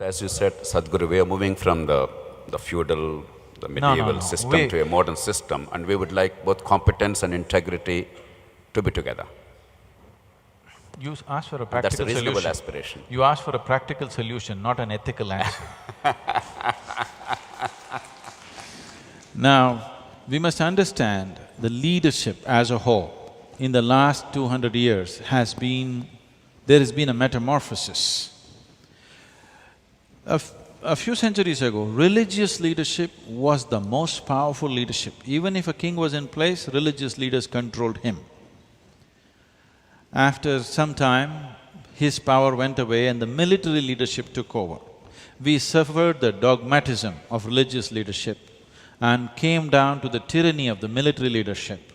As you said, Sadhguru, we are moving from the feudal, the medieval No. system to a modern system, and we would like both competence and integrity to be together. You asked for a And that's a practical reasonable solution. aspiration. You asked for a practical solution, not an ethical answer. Now, we must understand the leadership as a whole in the last 200 years there has been a metamorphosis. A few centuries ago, religious leadership was the most powerful leadership. Even if a king was in place, religious leaders controlled him. After some time, his power went away and the military leadership took over. We suffered the dogmatism of religious leadership and came down to the tyranny of the military leadership.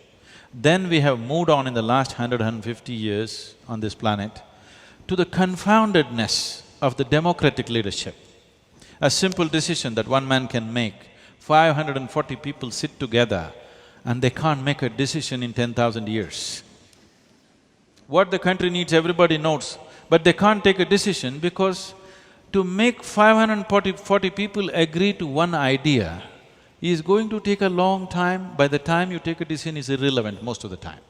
Then we have moved on in the last 150 years on this planet to the confoundedness of the democratic leadership. A simple decision that one man can make, 540 people sit together and they can't make a decision in 10,000 years. What the country needs, everybody knows, but they can't take a decision because to make 540 people agree to one idea is going to take a long time. By the time you take a decision is irrelevant most of the time.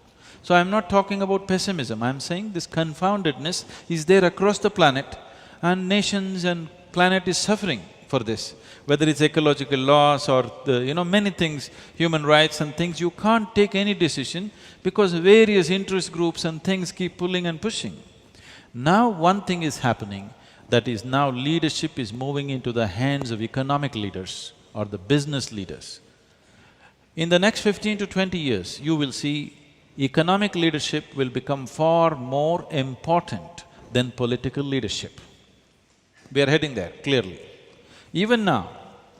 So I'm not talking about pessimism, I'm saying this confoundedness is there across the planet and nations and planet is suffering for this. Whether it's ecological loss or many things, human rights and things, you can't take any decision because various interest groups and things keep pulling and pushing. Now one thing is happening, that is now leadership is moving into the hands of economic leaders or the business leaders. In the next 15 to 20 years, you will see economic leadership will become far more important than political leadership. We are heading there, clearly. Even now,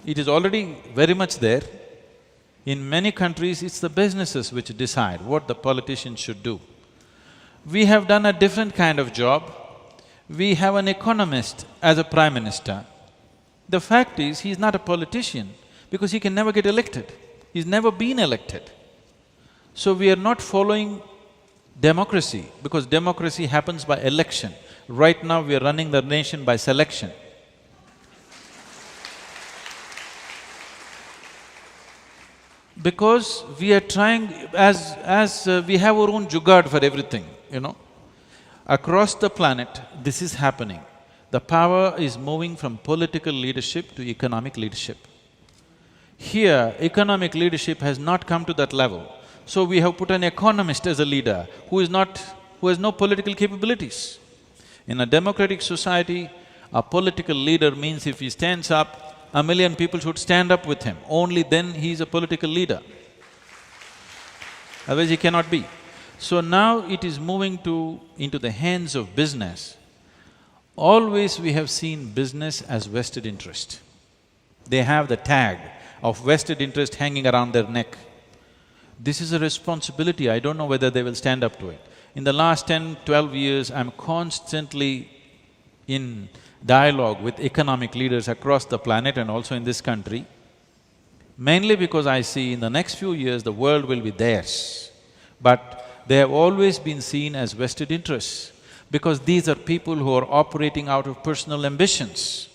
it is already very much there. In many countries, it's the businesses which decide what the politicians should do. We have done a different kind of job. We have an economist as a prime minister. The fact is, he's not a politician because he can never get elected. He's never been elected. So we are not following democracy because democracy happens by election. Right now we are running the nation by selection. Because we are trying… we have our own jugaad for everything, Across the planet, this is happening. The power is moving from political leadership to economic leadership. Here, economic leadership has not come to that level. So we have put an economist as a leader who has no political capabilities. In a democratic society, a political leader means if he stands up, 1 million people should stand up with him. Only then he is a political leader. Otherwise he cannot be. So now it is moving into the hands of business. Always we have seen business as vested interest. They have the tag of vested interest hanging around their neck. This is a responsibility, I don't know whether they will stand up to it. In the last 10, 12 years, I'm constantly in dialogue with economic leaders across the planet and also in this country, mainly because I see in the next few years the world will be theirs. But they have always been seen as vested interests because these are people who are operating out of personal ambitions.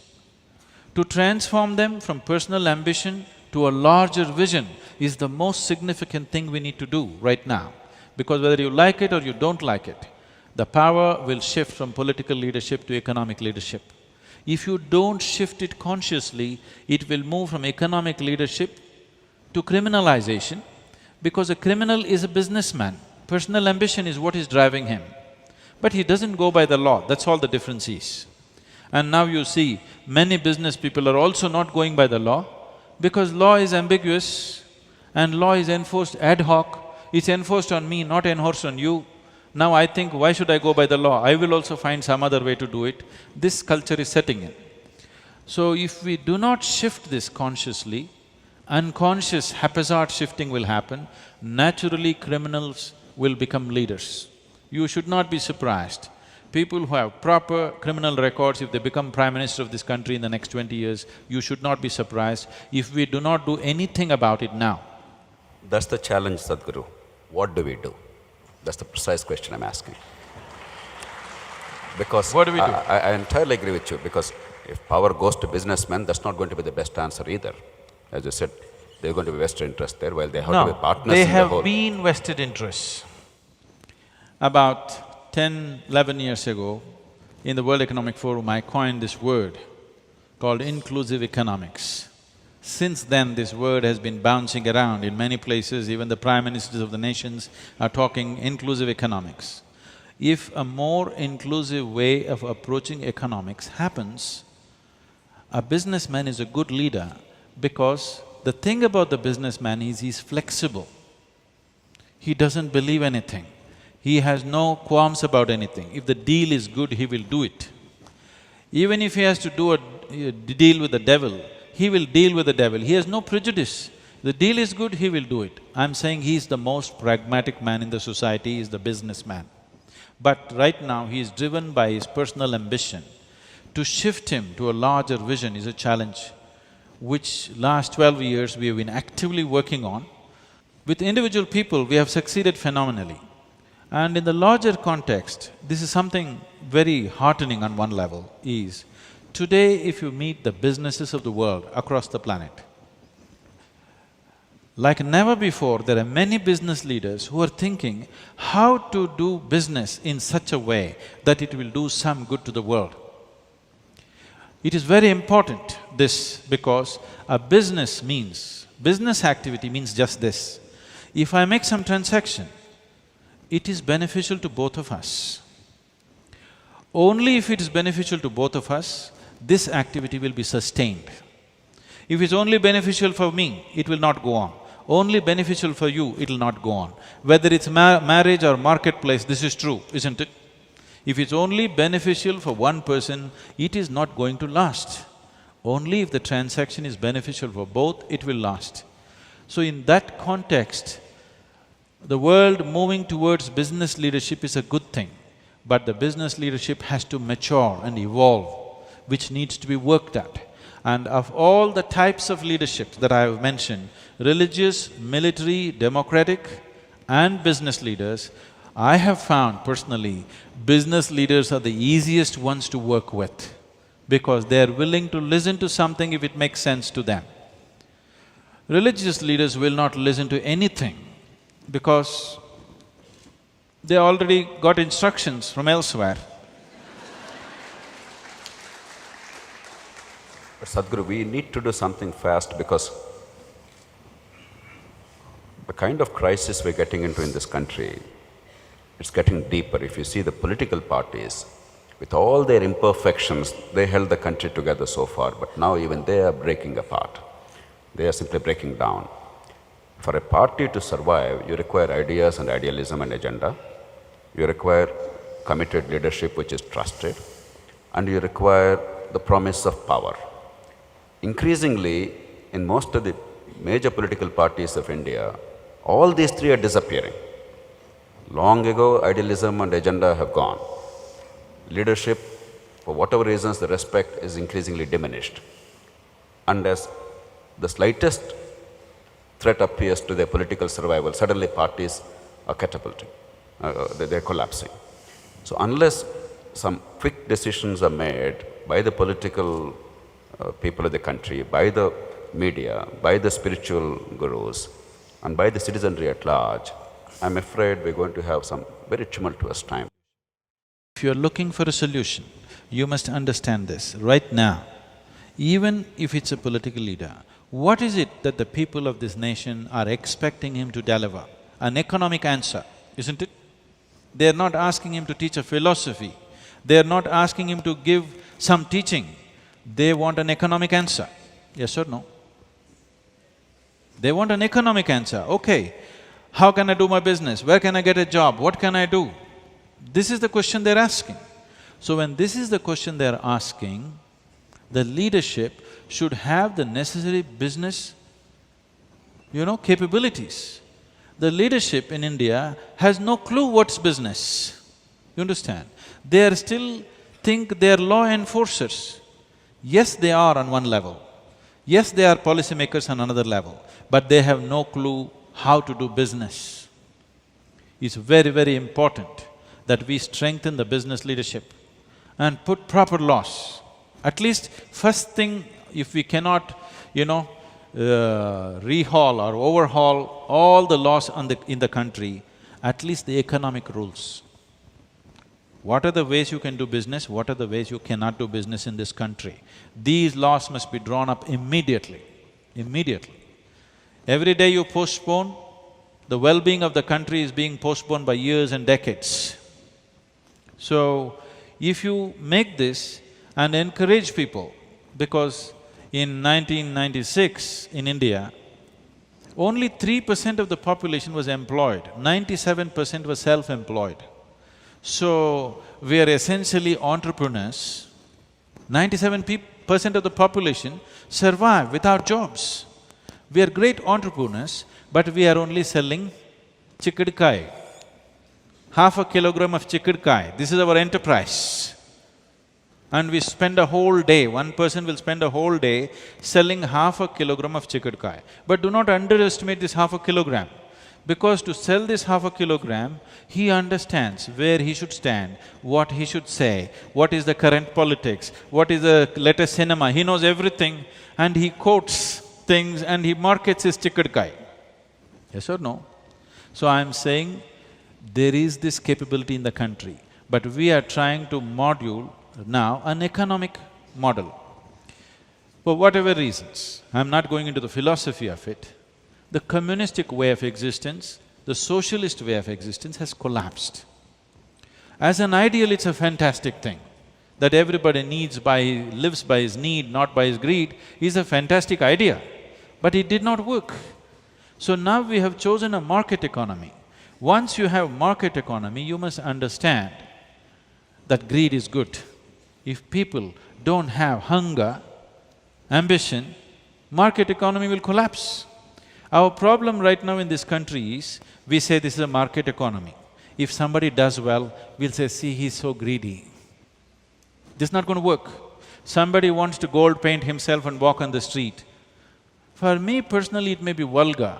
To transform them from personal ambition to a larger vision is the most significant thing we need to do right now. Because whether you like it or you don't like it, the power will shift from political leadership to economic leadership. If you don't shift it consciously, it will move from economic leadership to criminalization, because a criminal is a businessman. Personal ambition is what is driving him. But he doesn't go by the law, that's all the difference is. And now you see, many business people are also not going by the law because law is ambiguous and law is enforced ad hoc. It's enforced on me, not enforced on you. Now I think, why should I go by the law? I will also find some other way to do it. This culture is setting in. So if we do not shift this consciously, unconscious haphazard shifting will happen, naturally criminals will become leaders. You should not be surprised. People who have proper criminal records, if they become Prime Minister of this country in the next 20 years, you should not be surprised if we do not do anything about it now. That's the challenge, Sadhguru. What do we do? That's the precise question I'm asking. Because what do we do? I entirely agree with you, because If power goes to businessmen, that's not going to be the best answer either. As you said, they're going to be vested interest there, while they have to be No, partners they in the have whole. been vested interests. About 10, 11 years ago, in the World Economic Forum, I coined this word called inclusive economics. Since then, this word has been bouncing around in many places, even the prime ministers of the nations are talking inclusive economics. If a more inclusive way of approaching economics happens, a businessman is a good leader because the thing about the businessman is he's flexible. He doesn't believe anything. He has no qualms about anything. If the deal is good, he will do it. Even if he has to do a deal with the devil, he will deal with the devil. He has no prejudice. The deal is good, he will do it. I'm saying he's the most pragmatic man in the society, he's the businessman. But right now, he is driven by his personal ambition. To shift him to a larger vision is a challenge, which last 12 years we have been actively working on. With individual people, we have succeeded phenomenally. And in the larger context, this is something very heartening on one level, is today if you meet the businesses of the world across the planet, like never before, there are many business leaders who are thinking how to do business in such a way that it will do some good to the world. It is very important, this, because a business activity means just this. If I make some transaction, it is beneficial to both of us. Only if it is beneficial to both of us, this activity will be sustained. If it's only beneficial for me, it will not go on. Only beneficial for you, it will not go on. Whether it's marriage or marketplace, this is true, isn't it? If it's only beneficial for one person, it is not going to last. Only if the transaction is beneficial for both, it will last. So in that context, the world moving towards business leadership is a good thing, but the business leadership has to mature and evolve, which needs to be worked at. And of all the types of leadership that I have mentioned, religious, military, democratic and business leaders, I have found personally, business leaders are the easiest ones to work with because they are willing to listen to something if it makes sense to them. Religious leaders will not listen to anything because they already got instructions from elsewhere. But Sadhguru, we need to do something fast because the kind of crisis we're getting into in this country, it's getting deeper. If you see the political parties, with all their imperfections, they held the country together so far, but now even they are breaking apart. They are simply breaking down. For a party to survive, you require ideas and idealism and agenda. You require committed leadership which is trusted, and you require the promise of power. Increasingly, in most of the major political parties of India, all these three are disappearing. Long ago, idealism and agenda have gone. Leadership, for whatever reasons, the respect is increasingly diminished. And as the slightest threat appears to their political survival, suddenly parties are catapulting, they're collapsing. So unless some quick decisions are made by the political people of the country, by the media, by the spiritual gurus, and by the citizenry at large, I'm afraid we're going to have some very tumultuous time. If you're looking for a solution, you must understand this right now. Even if it's a political leader, what is it that the people of this nation are expecting him to deliver? An economic answer, isn't it? They're not asking him to teach a philosophy, they're not asking him to give some teaching. They want an economic answer, yes or no? They want an economic answer, okay. How can I do my business? Where can I get a job? What can I do? This is the question they're asking. So when this is the question they're asking, the leadership should have the necessary business, capabilities. The leadership in India has no clue what's business, you understand? They are still think they are law enforcers. Yes, they are on one level. Yes, they are policymakers on another level, but they have no clue how to do business. It's very, very important that we strengthen the business leadership and put proper laws. At least first thing, if we cannot, rehaul or overhaul all the laws in the country, at least the economic rules. What are the ways you can do business, what are the ways you cannot do business in this country? These laws must be drawn up immediately, immediately. Every day you postpone, the well-being of the country is being postponed by years and decades. So, if you make this and encourage people, because in 1996 in India, only 3% of the population was employed, 97% was self-employed. So, we are essentially entrepreneurs. 97% of the population survive without jobs. We are great entrepreneurs, but we are only selling chikkadkai, half a kilogram of chikkadkai. This is our enterprise. And we spend a whole day, one person will spend a whole day selling half a kilogram of chikkadkai. But do not underestimate this half a kilogram, because to sell this half a kilogram, he understands where he should stand, what he should say, what is the current politics, what is the latest cinema, he knows everything and he quotes things and he markets his chikkadkai. Yes or no? So I'm saying there is this capability in the country, but we are trying to module now an economic model. For whatever reasons, I'm not going into the philosophy of it, the communistic way of existence, the socialist way of existence has collapsed. As an ideal, it's a fantastic thing. That everybody lives by his need, not by his greed, is a fantastic idea. But it did not work. So now we have chosen a market economy. Once you have market economy, you must understand that greed is good. If people don't have hunger, ambition, market economy will collapse. Our problem right now in this country is, we say this is a market economy. If somebody does well, we'll say, see, he's so greedy. This is not going to work. Somebody wants to gold paint himself and walk on the street. For me personally, it may be vulgar,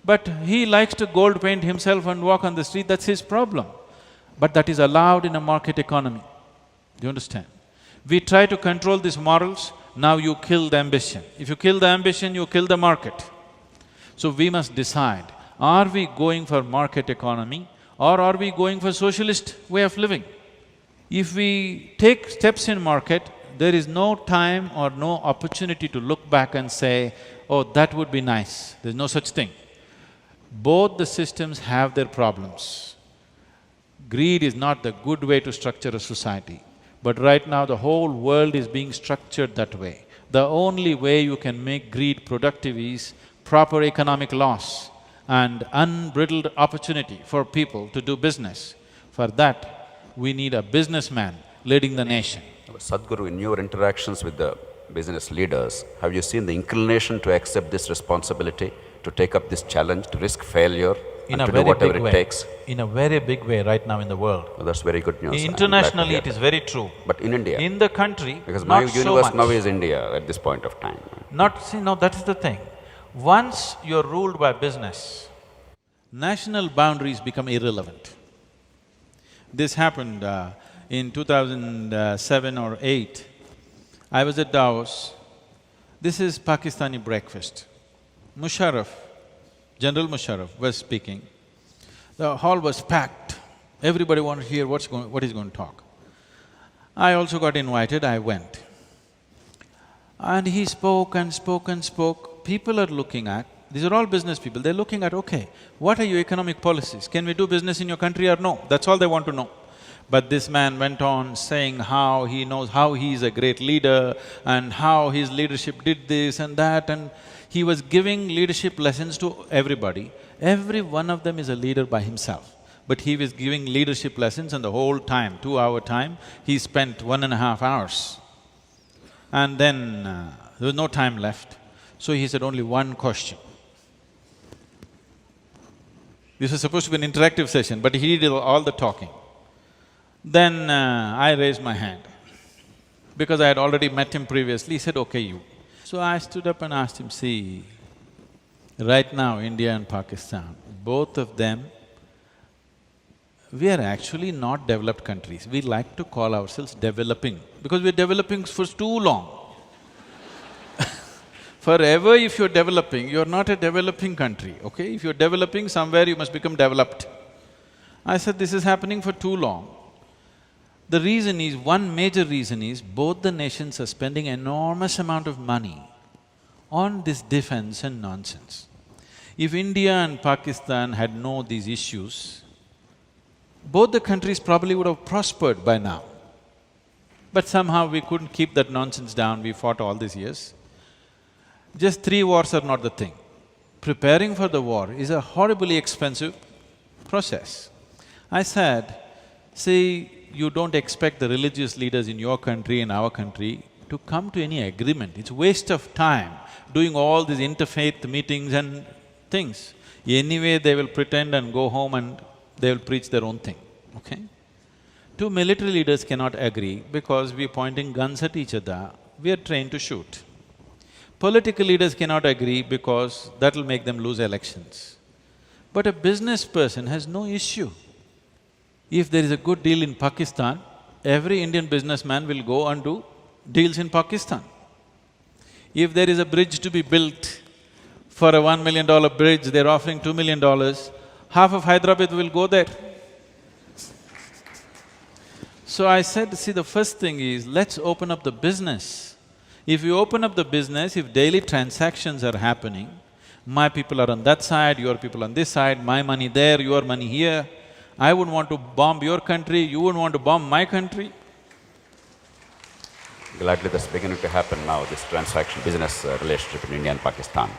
but he likes to gold paint himself and walk on the street, that's his problem. But that is allowed in a market economy. Do you understand? We try to control these morals, now you kill the ambition. If you kill the ambition, you kill the market. So we must decide, are we going for market economy or are we going for socialist way of living? If we take steps in market, there is no time or no opportunity to look back and say, oh, that would be nice. There's no such thing. Both the systems have their problems. Greed is not the good way to structure a society, but right now the whole world is being structured that way. The only way you can make greed productive is proper economic laws and unbridled opportunity for people to do business. For that, we need a businessman leading the nation. Sadhguru, in your interactions with the business leaders, have you seen the inclination to accept this responsibility, to take up this challenge, to risk failure, and to do whatever it takes? In a very big way right now in the world. Well, that's very good news. Internationally, it is very true. But in India? In the country, because my universe so now is India at this point of time. No, that is the thing. Once you're ruled by business, national boundaries become irrelevant. This happened in 2007 or 8. I was at Davos. This is Pakistani breakfast. General Musharraf was speaking. The hall was packed. Everybody wanted to hear what he's going to talk. I also got invited, I went. And he spoke and spoke and spoke. People are looking at, these are all business people, they're looking at, okay, what are your economic policies? Can we do business in your country or no? That's all they want to know. But this man went on saying how he knows how he is a great leader and how his leadership did this and that, and he was giving leadership lessons to everybody. Every one of them is a leader by himself. But he was giving leadership lessons, and the whole time, 2-hour time, he spent 1.5 hours. And then there was no time left. So he said only one question. This was supposed to be an interactive session, but he did all the talking. Then I raised my hand, because I had already met him previously. He said, okay, you. So I stood up and asked him, see, right now India and Pakistan, both of them We are actually not developed countries. We like to call ourselves developing because we're developing for too long. Forever if you're developing, you're not a developing country, okay? If you're developing somewhere, you must become developed. I said this is happening for too long. The reason is, one major reason is, both the nations are spending enormous amount of money on this defense and nonsense. If India and Pakistan had known these issues, both the countries probably would have prospered by now. But somehow we couldn't keep that nonsense down, we fought all these years. Just 3 wars are not the thing. Preparing for the war is a horribly expensive process. I said, see, you don't expect the religious leaders in your country and our country to come to any agreement. It's waste of time doing all these interfaith meetings and things. Anyway, they will pretend and go home and they will preach their own thing, okay? Two military leaders cannot agree because we're pointing guns at each other, we are trained to shoot. Political leaders cannot agree because that'll make them lose elections. But a business person has no issue. If there is a good deal in Pakistan, every Indian businessman will go and do deals in Pakistan. If there is a bridge to be built, for a $1 million bridge, they're offering $2 million, half of Hyderabad will go there. So I said, see, the first thing is, let's open up the business. If you open up the business, if daily transactions are happening, my people are on that side, your people on this side, my money there, your money here, I wouldn't want to bomb your country, you wouldn't want to bomb my country. Gladly that's beginning to happen now, this transaction business relationship in India and Pakistan.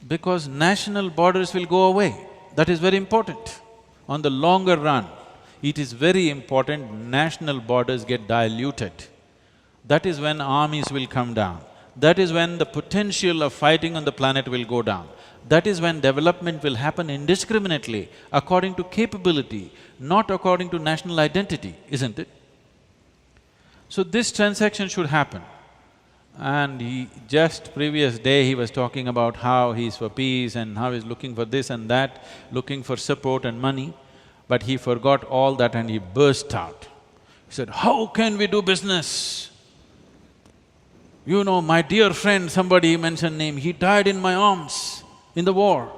Because national borders will go away, that is very important. On the longer run, it is very important national borders get diluted. That is when armies will come down. That is when the potential of fighting on the planet will go down. That is when development will happen indiscriminately, according to capability, not according to national identity, isn't it? So this transaction should happen. And just previous day he was talking about how he's for peace and how he's looking for this and that, looking for support and money, but he forgot all that and he burst out. He said, how can we do business? You know, my dear friend, somebody mentioned name, he died in my arms in the war.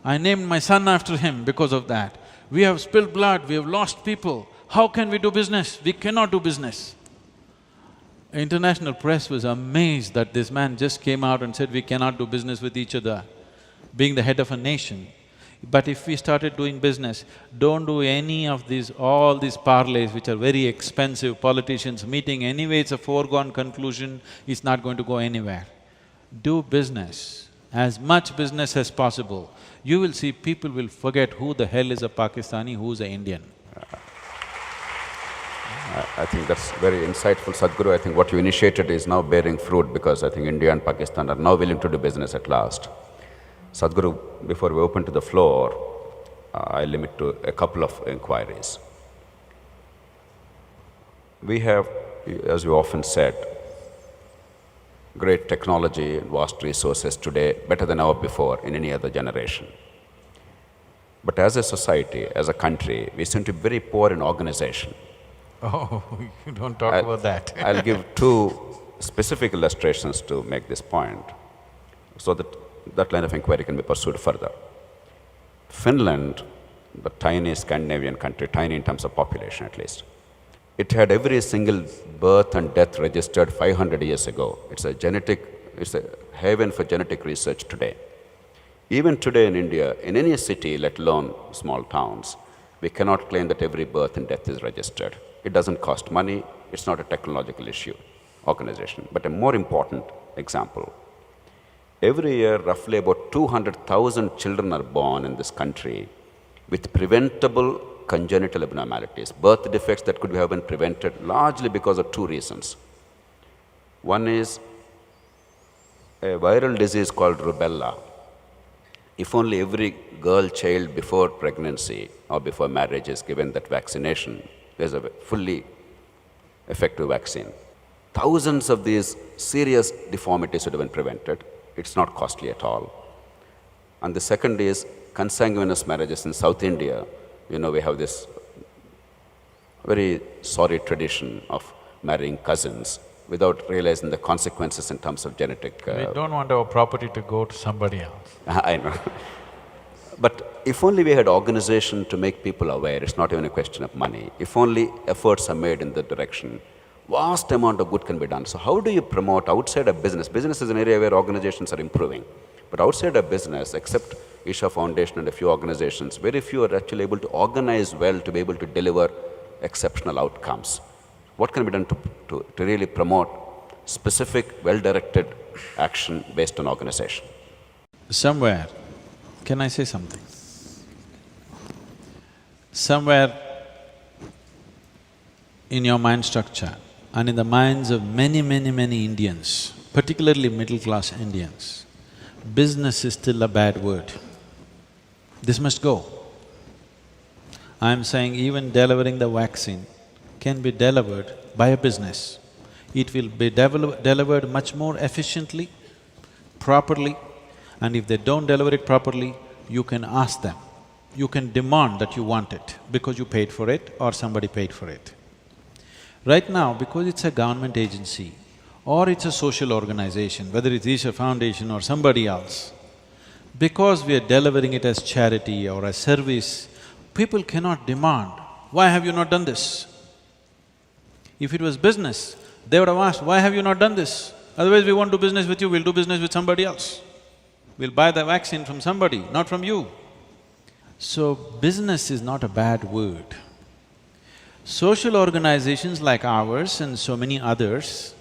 I named my son after him because of that. We have spilled blood, we have lost people. How can we do business? We cannot do business. International press was amazed that this man just came out and said, we cannot do business with each other, being the head of a nation. But if we started doing business, don't do any of these… all these parlays which are very expensive, politicians meeting, anyway it's a foregone conclusion, it's not going to go anywhere. Do business, as much business as possible. You will see people will forget who the hell is a Pakistani, who's an Indian. I think that's very insightful, Sadhguru. I think what you initiated is now bearing fruit because I think India and Pakistan are now willing to do business at last. Sadhguru, before we open to the floor, I limit to a couple of inquiries. We have, as you often said, great technology and vast resources today, better than ever before in any other generation. But as a society, as a country, we seem to be very poor in organization. Oh, you don't talk about that. I'll give two specific illustrations to make this point, so that that line of inquiry can be pursued further. Finland, the tiny Scandinavian country, tiny in terms of population at least, it had every single birth and death registered 500 years ago. It's a haven for genetic research today. Even today in India, in any city, let alone small towns, we cannot claim that every birth and death is registered. It doesn't cost money, it's not a technological issue, organization. But a more important example, every year roughly about 200,000 children are born in this country with preventable congenital abnormalities, birth defects that could have been prevented largely because of two reasons. One is a viral disease called rubella. If only every girl child before pregnancy or before marriage is given that vaccination, there's a fully effective vaccine. Thousands of these serious deformities would have been prevented. It's not costly at all. And the second is consanguineous marriages in South India. You know, we have this very sorry tradition of marrying cousins without realizing the consequences in terms of genetic… We don't want our property to go to somebody else. I know. But if only we had organization to make people aware, it's not even a question of money. If only efforts are made in that direction, vast amount of good can be done. So how do you promote outside of business? Business is an area where organizations are improving. But outside of business, except Isha Foundation and a few organizations, very few are actually able to organize well to be able to deliver exceptional outcomes. What can be done to really promote specific, well-directed action based on organization? Somewhere, can I say something? Somewhere in your mind structure and in the minds of many Indians, particularly middle-class Indians, business is still a bad word. This must go. I'm saying even delivering the vaccine can be delivered by a business. It will be delivered much more efficiently, properly, and if they don't deliver it properly, you can ask them. You can demand that you want it because you paid for it or somebody paid for it. Right now, because it's a government agency or it's a social organization, whether it's Isha Foundation or somebody else, because we are delivering it as charity or as service, people cannot demand, why have you not done this? If it was business, they would have asked, why have you not done this? Otherwise we won't do business with you, we'll do business with somebody else. We'll buy the vaccine from somebody, not from you. So, business is not a bad word. Social organizations like ours and so many others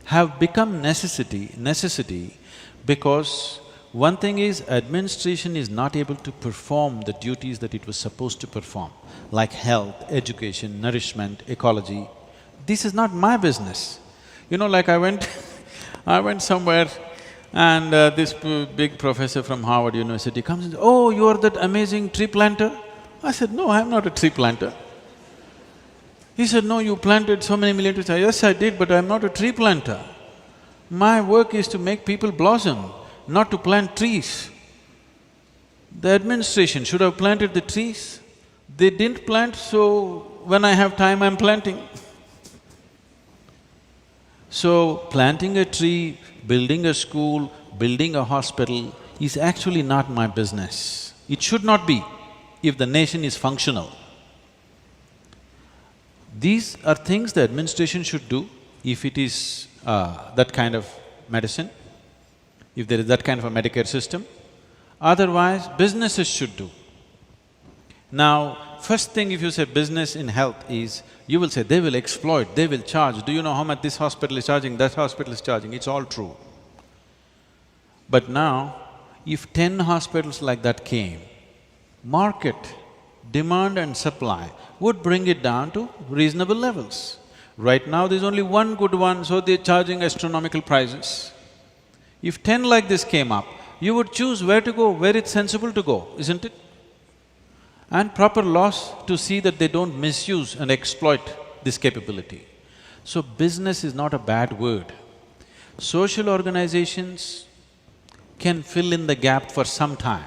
have become necessity because one thing is, administration is not able to perform the duties that it was supposed to perform, like health, education, nourishment, ecology. This is not my business. You know, like I went somewhere and this big professor from Harvard University comes and says, "Oh, you are that amazing tree planter?" I said, "No, I'm not a tree planter." He said, "No, you planted so many million trees." Yes, I did, but I'm not a tree planter. My work is to make people blossom, not to plant trees. The administration should have planted the trees. They didn't plant, so when I have time, I'm planting. So, planting a tree, building a school, building a hospital is actually not my business. It should not be if the nation is functional. These are things the administration should do if it is that kind of medicine, if there is that kind of a Medicare system. Otherwise, businesses should do. Now, first thing if you say business in health is, you will say they will exploit, they will charge. Do you know how much this hospital is charging, that hospital is charging? It's all true. But now, if 10 hospitals like that came, market, demand and supply would bring it down to reasonable levels. Right now there's only one good one, so they're charging astronomical prices. If 10 like this came up, you would choose where to go, where it's sensible to go, isn't it? And proper laws to see that they don't misuse and exploit this capability. So business is not a bad word. Social organizations can fill in the gap for some time.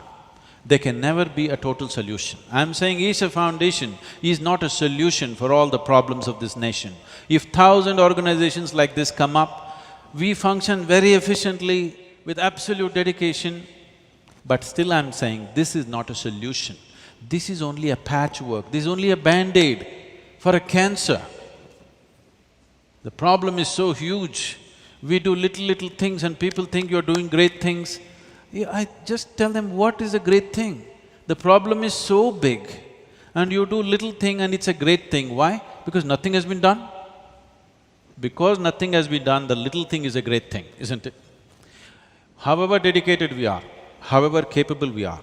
They can never be a total solution. I'm saying Isha Foundation is not a solution for all the problems of this nation. If 1,000 organizations like this come up, we function very efficiently with absolute dedication, but still I'm saying this is not a solution. This is only a patchwork, this is only a band-aid for a cancer. The problem is so huge. We do little things and people think you're doing great things. I just tell them, what is a great thing? The problem is so big and you do little thing and it's a great thing. Why? Because nothing has been done. Because nothing has been done, the little thing is a great thing, isn't it? However dedicated we are, however capable we are,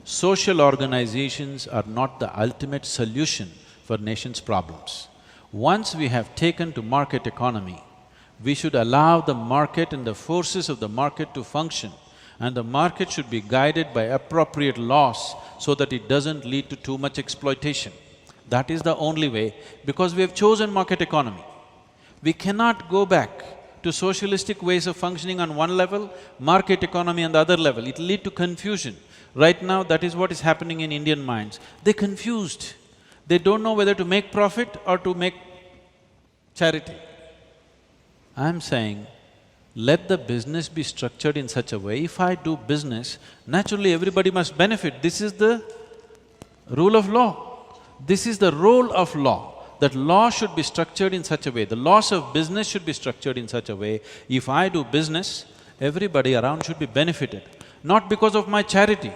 social organizations are not the ultimate solution for nation's problems. Once we have taken to market economy, we should allow the market and the forces of the market to function, and the market should be guided by appropriate laws so that it doesn't lead to too much exploitation. That is the only way, because we have chosen market economy. We cannot go back to socialistic ways of functioning on one level, market economy on the other level. It'll lead to confusion. Right now, that is what is happening in Indian minds. They're confused. They don't know whether to make profit or to make charity. I'm saying, let the business be structured in such a way, if I do business, naturally everybody must benefit. This is the rule of law. This is the role of law, that law should be structured in such a way, the laws of business should be structured in such a way, if I do business, everybody around should be benefited, not because of my charity,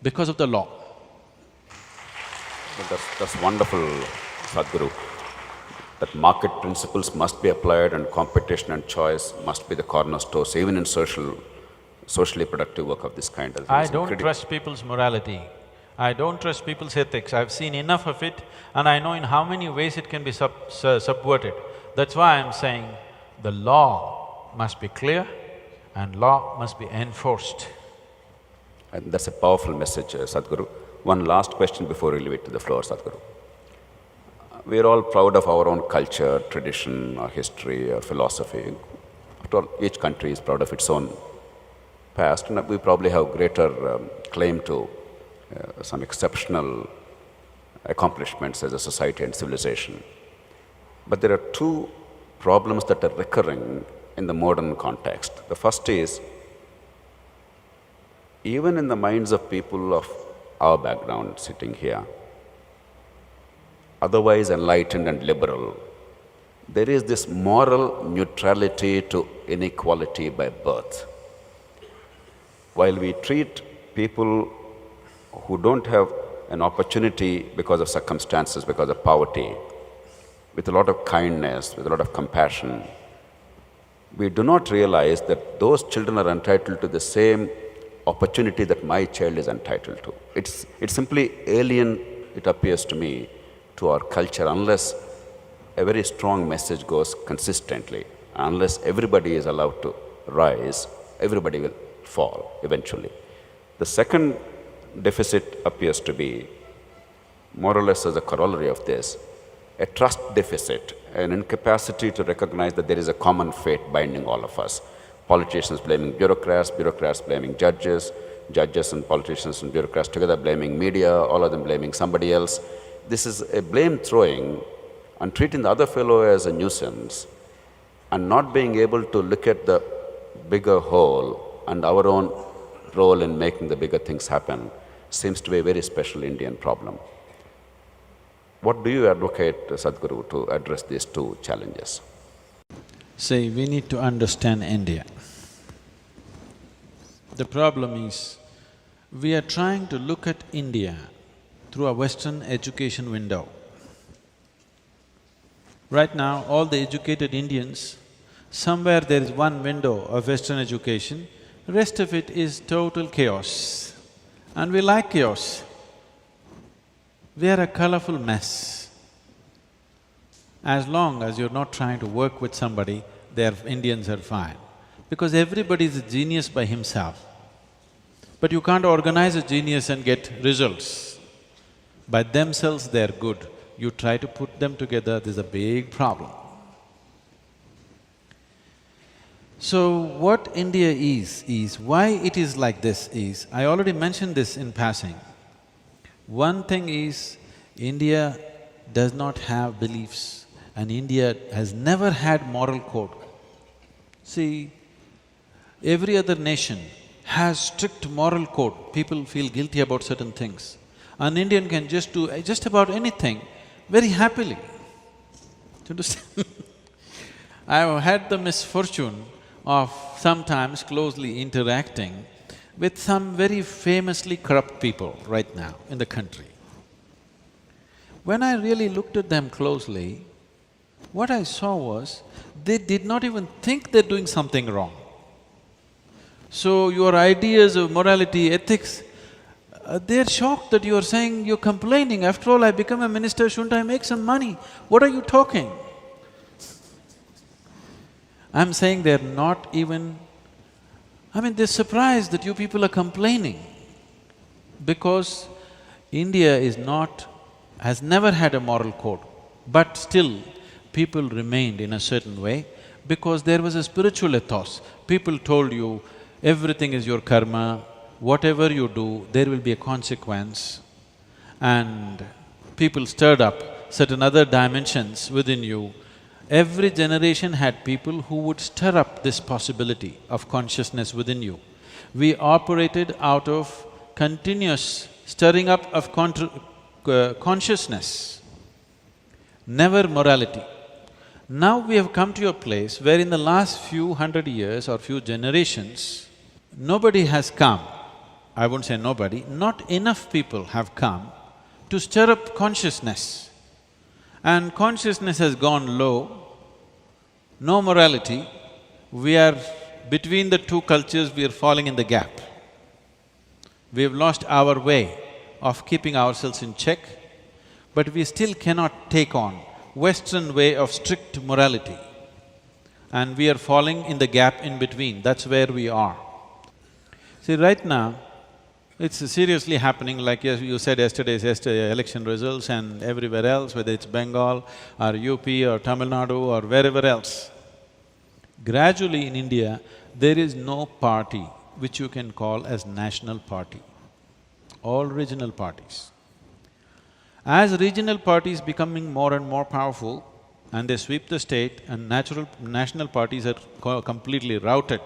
because of the law. Well, that's wonderful, Sadhguru. That market principles must be applied and competition and choice must be the cornerstones, even in socially productive work of this kind. I don't trust people's morality. I don't trust people's ethics. I've seen enough of it and I know in how many ways it can be subverted. That's why I'm saying the law must be clear and law must be enforced. And that's a powerful message, Sadhguru. One last question before we leave it to the floor, Sadhguru. We are all proud of our own culture, tradition, our history, our philosophy. After all, each country is proud of its own past, and we probably have greater claim to some exceptional accomplishments as a society and civilization. But there are two problems that are recurring in the modern context. The first is, even in the minds of people of our background sitting here, otherwise enlightened and liberal, there is this moral neutrality to inequality by birth. While we treat people who don't have an opportunity because of circumstances, because of poverty, with a lot of kindness, with a lot of compassion, we do not realize that those children are entitled to the same opportunity that my child is entitled to. It's simply alien, it appears to me, to our culture, unless a very strong message goes consistently, unless everybody is allowed to rise, everybody will fall eventually. The second deficit appears to be, more or less as a corollary of this, a trust deficit, an incapacity to recognize that there is a common fate binding all of us. Politicians blaming bureaucrats, bureaucrats blaming judges, judges and politicians and bureaucrats together blaming media, all of them blaming somebody else. This is a blame throwing and treating the other fellow as a nuisance and not being able to look at the bigger whole and our own role in making the bigger things happen seems to be a very special Indian problem. What do you advocate, Sadhguru, to address these two challenges? See, we need to understand India. The problem is, we are trying to look at India through a Western education window. Right now, all the educated Indians, somewhere there is one window of Western education, the rest of it is total chaos. And we like chaos. We are a colorful mess. As long as you're not trying to work with somebody, Indians are fine. Because everybody is a genius by himself. But you can't organize a genius and get results. By themselves they're good. You try to put them together, there's a big problem. So what India is why it is like this is, I already mentioned this in passing. One thing is, India does not have beliefs and India has never had moral code. See, every other nation has strict moral code, people feel guilty about certain things. An Indian can just do just about anything very happily. Do you understand? I have had the misfortune of sometimes closely interacting with some very famously corrupt people right now in the country. When I really looked at them closely, what I saw was, they did not even think they're doing something wrong. So your ideas of morality, ethics, they're shocked that you're saying, you're complaining, after all I become a minister, shouldn't I make some money? What are you talking? I'm saying they're not even… they're surprised that you people are complaining because India has never had a moral code, but still people remained in a certain way. because there was a spiritual ethos. People told you, everything is your karma, whatever you do, there will be a consequence. And people stirred up certain other dimensions within you. Every generation had people who would stir up this possibility of consciousness within you. We operated out of continuous stirring up of consciousness, never morality. Now we have come to a place where in the last few hundred years or few generations, nobody has come, I won't say nobody, not enough people have come to stir up consciousness. And consciousness has gone low, no morality, we are between the two cultures, we are falling in the gap. We have lost our way of keeping ourselves in check, but we still cannot take on Western way of strict morality. And we are falling in the gap in between, that's where we are. See, right now, it's seriously happening, like you said yesterday's election results and everywhere else, whether it's Bengal or UP or Tamil Nadu or wherever else. Gradually in India, there is no party which you can call as national party, all regional parties. As regional parties becoming more and more powerful and they sweep the state and national parties are completely routed,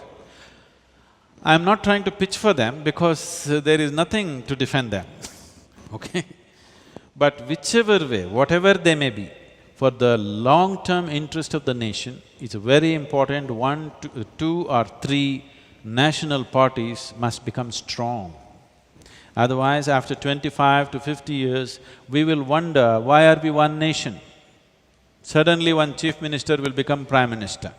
I'm not trying to pitch for them because there is nothing to defend them, okay? But whichever way, whatever they may be, for the long-term interest of the nation, it's very important two or three national parties must become strong. Otherwise, after 25 to 50 years, we will wonder, why are we one nation? Suddenly one chief minister will become prime minister.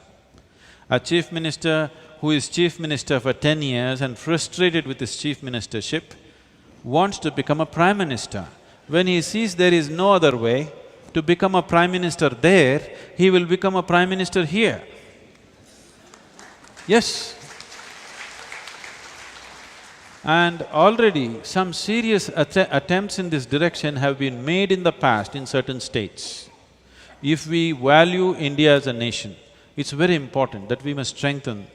A chief minister who is chief minister for 10 years and frustrated with his chief ministership wants to become a prime minister. When he sees there is no other way to become a prime minister there, he will become a prime minister here. Yes. And already some serious attempts in this direction have been made in the past in certain states. If we value India as a nation, it's very important that we must strengthen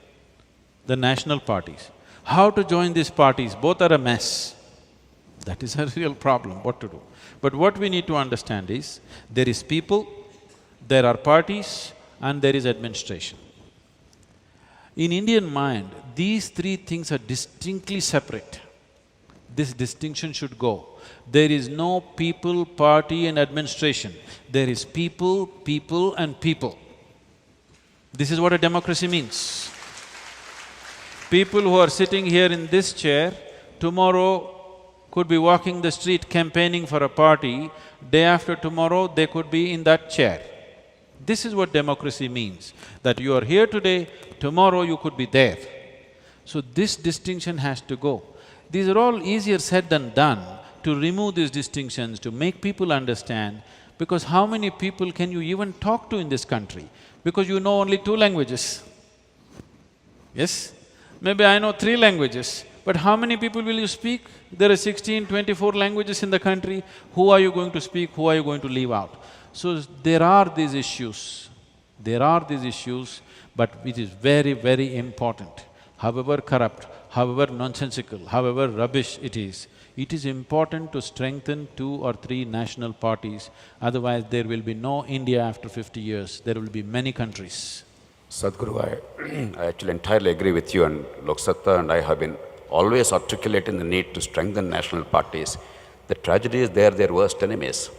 the national parties. How to join these parties? Both are a mess. That is a real problem, what to do. But what we need to understand is, there is people, there are parties, and there is administration. In Indian mind, these three things are distinctly separate. This distinction should go. There is no people, party and administration. There is people, people and people. This is what a democracy means. People who are sitting here in this chair, tomorrow could be walking the street campaigning for a party, day after tomorrow they could be in that chair. This is what democracy means, that you are here today, tomorrow you could be there. So this distinction has to go. These are all easier said than done, to remove these distinctions, to make people understand, because how many people can you even talk to in this country? Because you know only 2 languages. Yes? Maybe I know 3 languages, but how many people will you speak? There are 16, 24 languages in the country. Who are you going to speak, who are you going to leave out? So there are these issues, but it is very, very important. However corrupt, however nonsensical, however rubbish it is important to strengthen 2 or 3 national parties, otherwise there will be no India after 50 years, there will be many countries. Sadhguru, I actually entirely agree with you, and Lok Satta and I have been always articulating the need to strengthen national parties. The tragedy is they are their worst enemies.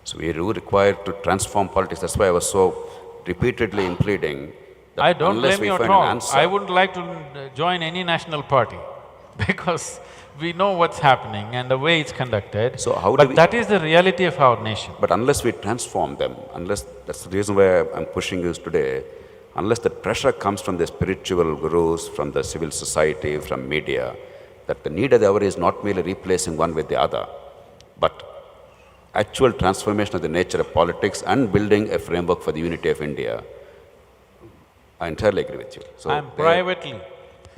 So we do require to transform politics. That's why I was so repeatedly impleading that I don't unless blame you we at find all. an answer… I wouldn't like to join any national party because we know what's happening and the way it's conducted, So how do but we… that is the reality of our nation. But unless we transform them, that's the reason why I'm pushing this today, unless the pressure comes from the spiritual gurus, from the civil society, from media, that the need of the hour is not merely replacing one with the other, but actual transformation of the nature of politics and building a framework for the unity of India. I entirely agree with you. So I'm privately,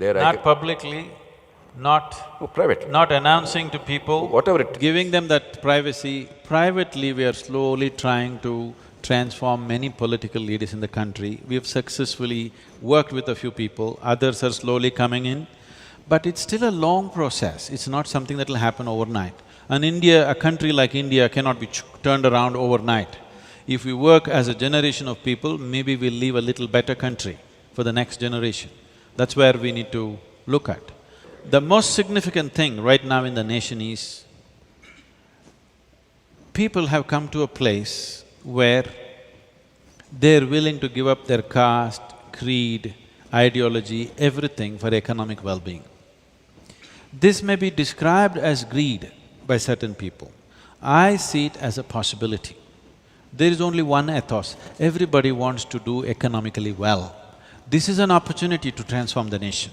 not publicly, not announcing to people, whatever it… giving them that privacy. Privately, we are slowly trying to transform many political leaders in the country. We have successfully worked with a few people, others are slowly coming in. But it's still a long process, it's not something that will happen overnight. And India, a country like India cannot be turned around overnight. If we work as a generation of people, maybe we'll leave a little better country for the next generation. That's where we need to look at. The most significant thing right now in the nation is, people have come to a place where they're willing to give up their caste, creed, ideology, everything for economic well-being. This may be described as greed by certain people. I see it as a possibility. There is only one ethos, everybody wants to do economically well. This is an opportunity to transform the nation.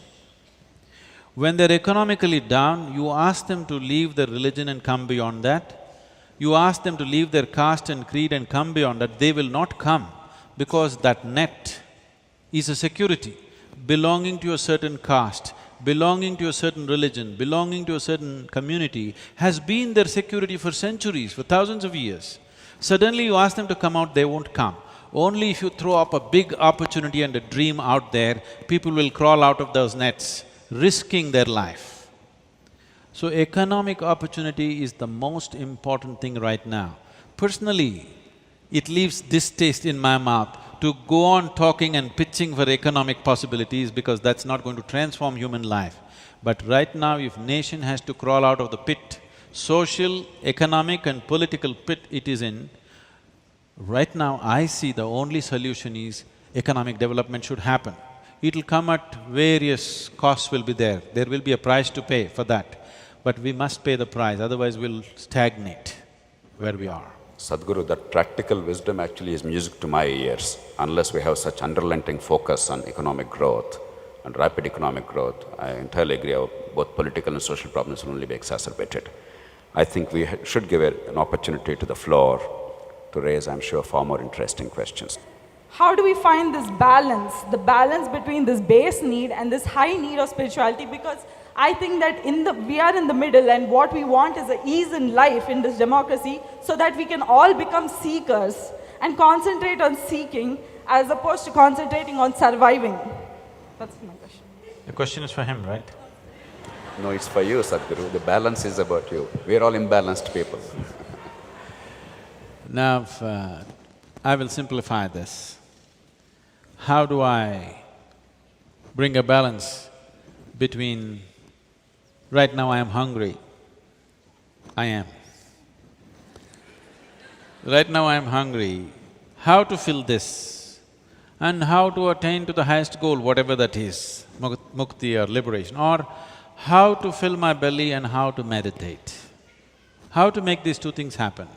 When they're economically down, you ask them to leave their religion and come beyond that. You ask them to leave their caste and creed and come beyond that, they will not come because that net is a security. Belonging to a certain caste, belonging to a certain religion, belonging to a certain community has been their security for centuries, for thousands of years. Suddenly you ask them to come out, they won't come. Only if you throw up a big opportunity and a dream out there, people will crawl out of those nets, risking their life. So economic opportunity is the most important thing right now. Personally, it leaves distaste in my mouth to go on talking and pitching for economic possibilities because that's not going to transform human life. But right now, if nation has to crawl out of the pit, social, economic and political pit it is in, right now I see the only solution is economic development should happen. It'll come at various costs will be there will be a price to pay for that. But we must pay the price, otherwise we'll stagnate where we are. Sadhguru, that practical wisdom actually is music to my ears. Unless we have such unrelenting focus on economic growth and rapid economic growth, I entirely agree, both political and social problems will only be exacerbated. I think we should give an opportunity to the floor to raise, I'm sure, far more interesting questions. How do we find this balance, the balance between this base need and this high need of spirituality? Because I think that we are in the middle, and what we want is an ease in life in this democracy so that we can all become seekers and concentrate on seeking as opposed to concentrating on surviving. That's my question. The question is for him, right? No, it's for you, Sadhguru. The balance is about you. We're all imbalanced people. Now, I will simplify this. How do I bring a balance between… Right now I am hungry, I am. Right now I am hungry, how to fill this and how to attain to the highest goal, whatever that is, mukti or liberation, or how to fill my belly and how to meditate. How to make these two things happen?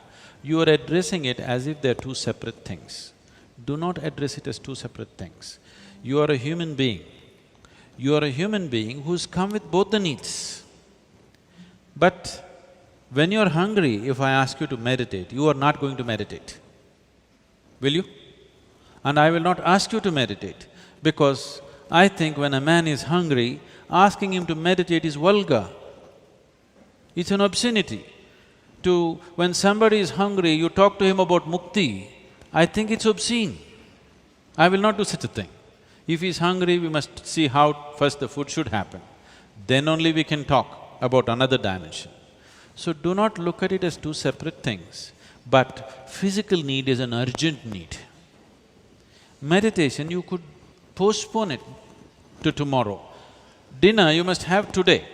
You are addressing it as if they're two separate things. Do not address it as two separate things. You are a human being. You are a human being who's come with both the needs. But when you're hungry, if I ask you to meditate, you are not going to meditate. Will you? And I will not ask you to meditate, because I think when a man is hungry, asking him to meditate is vulgar. It's an obscenity. When somebody is hungry, you talk to him about mukti, I think it's obscene. I will not do such a thing. If he's hungry, we must see how first the food should happen. Then only we can talk about another dimension. So do not look at it as two separate things, but physical need is an urgent need. Meditation, you could postpone it to tomorrow. Dinner you must have today,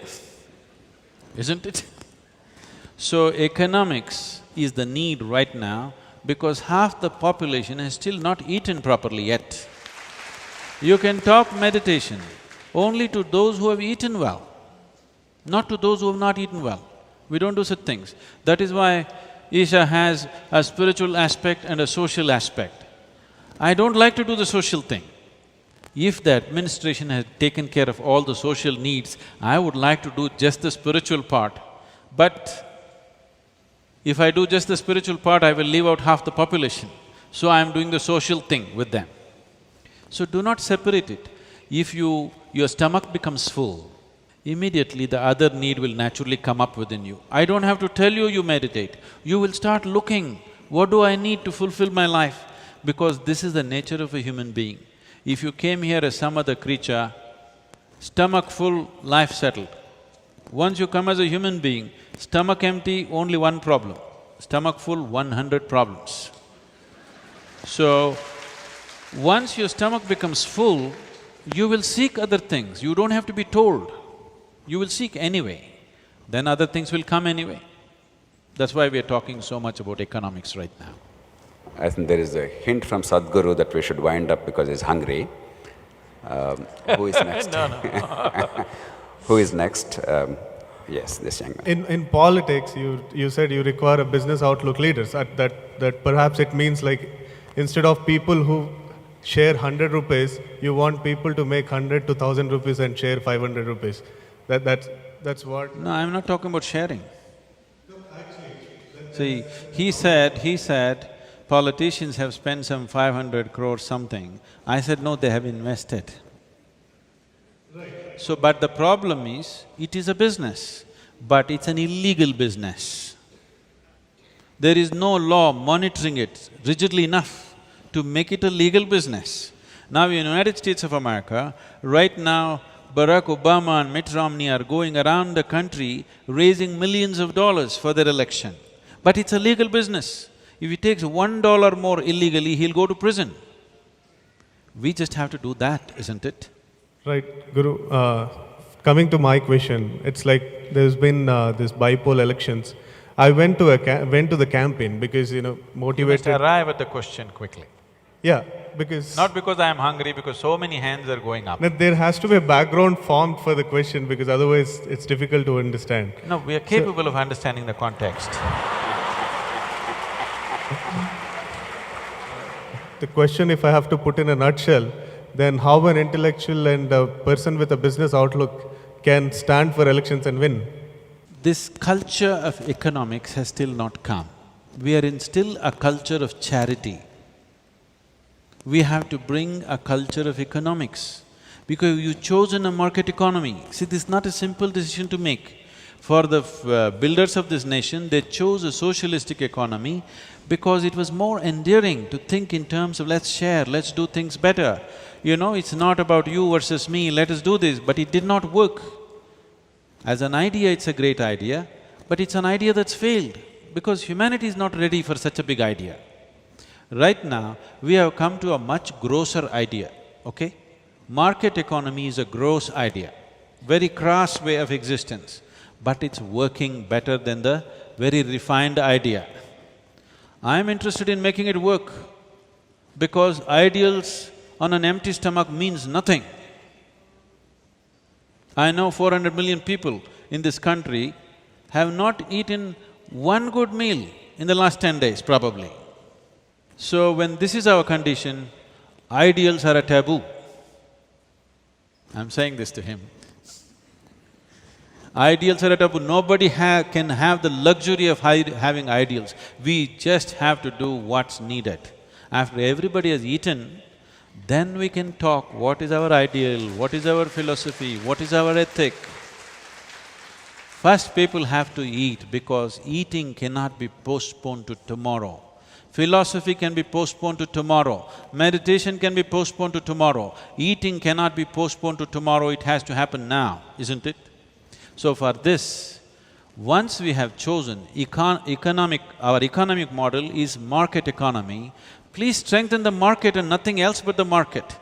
isn't it? So economics is the need right now because half the population has still not eaten properly yet. You can talk meditation only to those who have eaten well, not to those who have not eaten well. We don't do such things. That is why Isha has a spiritual aspect and a social aspect. I don't like to do the social thing. If the administration had taken care of all the social needs, I would like to do just the spiritual part. But if I do just the spiritual part, I will leave out half the population. So I am doing the social thing with them. So do not separate it. If your stomach becomes full, immediately the other need will naturally come up within you. I don't have to tell you, you meditate. You will start looking, what do I need to fulfill my life? because this is the nature of a human being. If you came here as some other creature, stomach full, life settled. Once you come as a human being, stomach empty, only one problem. Stomach full, 100 problems. So, once your stomach becomes full, you will seek other things. You don't have to be told. You will seek anyway. Then other things will come anyway. That's why we are talking so much about economics right now. I think there is a hint from Sadhguru that we should wind up because he's hungry. Who is next? No. Who is next? Yes, this young man. In politics, you said you require a business outlook leaders. That perhaps it means like instead of people who share 100 rupees, you want people to make 100 to 1,000 rupees and share 500 rupees. That's what… No, I'm not talking about sharing. See, he said, politicians have spent some 500 crores something. I said, no, they have invested. So, but the problem is, it is a business, but it's an illegal business. There is no law monitoring it rigidly enough to make it a legal business. Now in the United States of America, right now, Barack Obama and Mitt Romney are going around the country raising millions of dollars for their election. But it's a legal business. If he takes $1 more illegally, he'll go to prison. We just have to do that, isn't it? Right, Guru. Coming to my question, it's like there's been this bipole elections. I went to the campaign because, motivated… You must arrive at the question quickly. Yeah, because… Not because I am hungry, because so many hands are going up. There has to be a background formed for the question because otherwise it's difficult to understand. No, we are capable of understanding the context. The question, if I have to put in a nutshell, then how an intellectual and a person with a business outlook can stand for elections and win? This culture of economics has still not come. We are in still a culture of charity. We have to bring a culture of economics because you've chosen a market economy. See, this is not a simple decision to make. For the builders of this nation, they chose a socialistic economy because it was more endearing to think in terms of let's share, let's do things better. It's not about you versus me, let us do this, but it did not work. As an idea, it's a great idea, but it's an idea that's failed because humanity is not ready for such a big idea. Right now, we have come to a much grosser idea, okay? Market economy is a gross idea, very crass way of existence, but it's working better than the very refined idea. I'm interested in making it work because ideals on an empty stomach means nothing. I know 400 million people in this country have not eaten one good meal in the last 10 days, probably. So when this is our condition, ideals are a taboo. I'm saying this to him. Ideals are a taboo. Nobody can have the luxury of having ideals. We just have to do what's needed. After everybody has eaten, then we can talk what is our ideal, what is our philosophy, what is our ethic. First people have to eat because eating cannot be postponed to tomorrow. Philosophy can be postponed to tomorrow, meditation can be postponed to tomorrow, eating cannot be postponed to tomorrow, it has to happen now, isn't it? So for this, once we have chosen our economic model is market economy, please strengthen the market and nothing else but the market.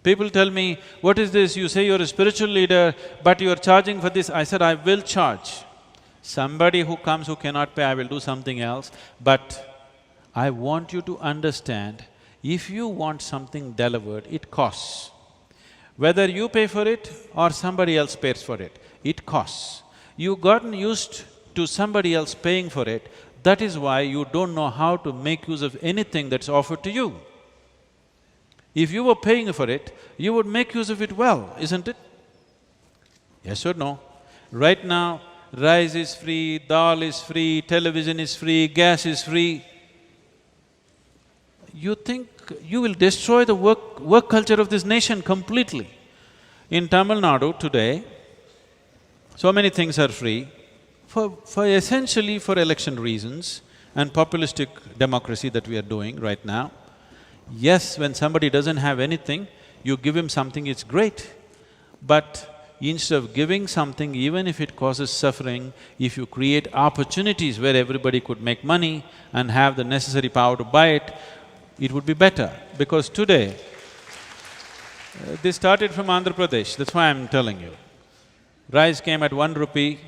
People tell me, what is this? You say you're a spiritual leader, but you're charging for this. I said, I will charge. Somebody who comes who cannot pay, I will do something else. But I want you to understand, if you want something delivered, it costs. Whether you pay for it or somebody else pays for it, it costs. You've gotten used to somebody else paying for it, that is why you don't know how to make use of anything that's offered to you. If you were paying for it, you would make use of it well, isn't it? Yes or no? Right now, rice is free, dal is free, television is free, gas is free. You think you will destroy the work culture of this nation completely. In Tamil Nadu today, so many things are free, essentially for election reasons and populistic democracy that we are doing right now. Yes, when somebody doesn't have anything, you give him something, it's great. But instead of giving something, even if it causes suffering, if you create opportunities where everybody could make money and have the necessary power to buy it, it would be better. Because today, this started from Andhra Pradesh, that's why I'm telling you. Rice came at 1 rupee.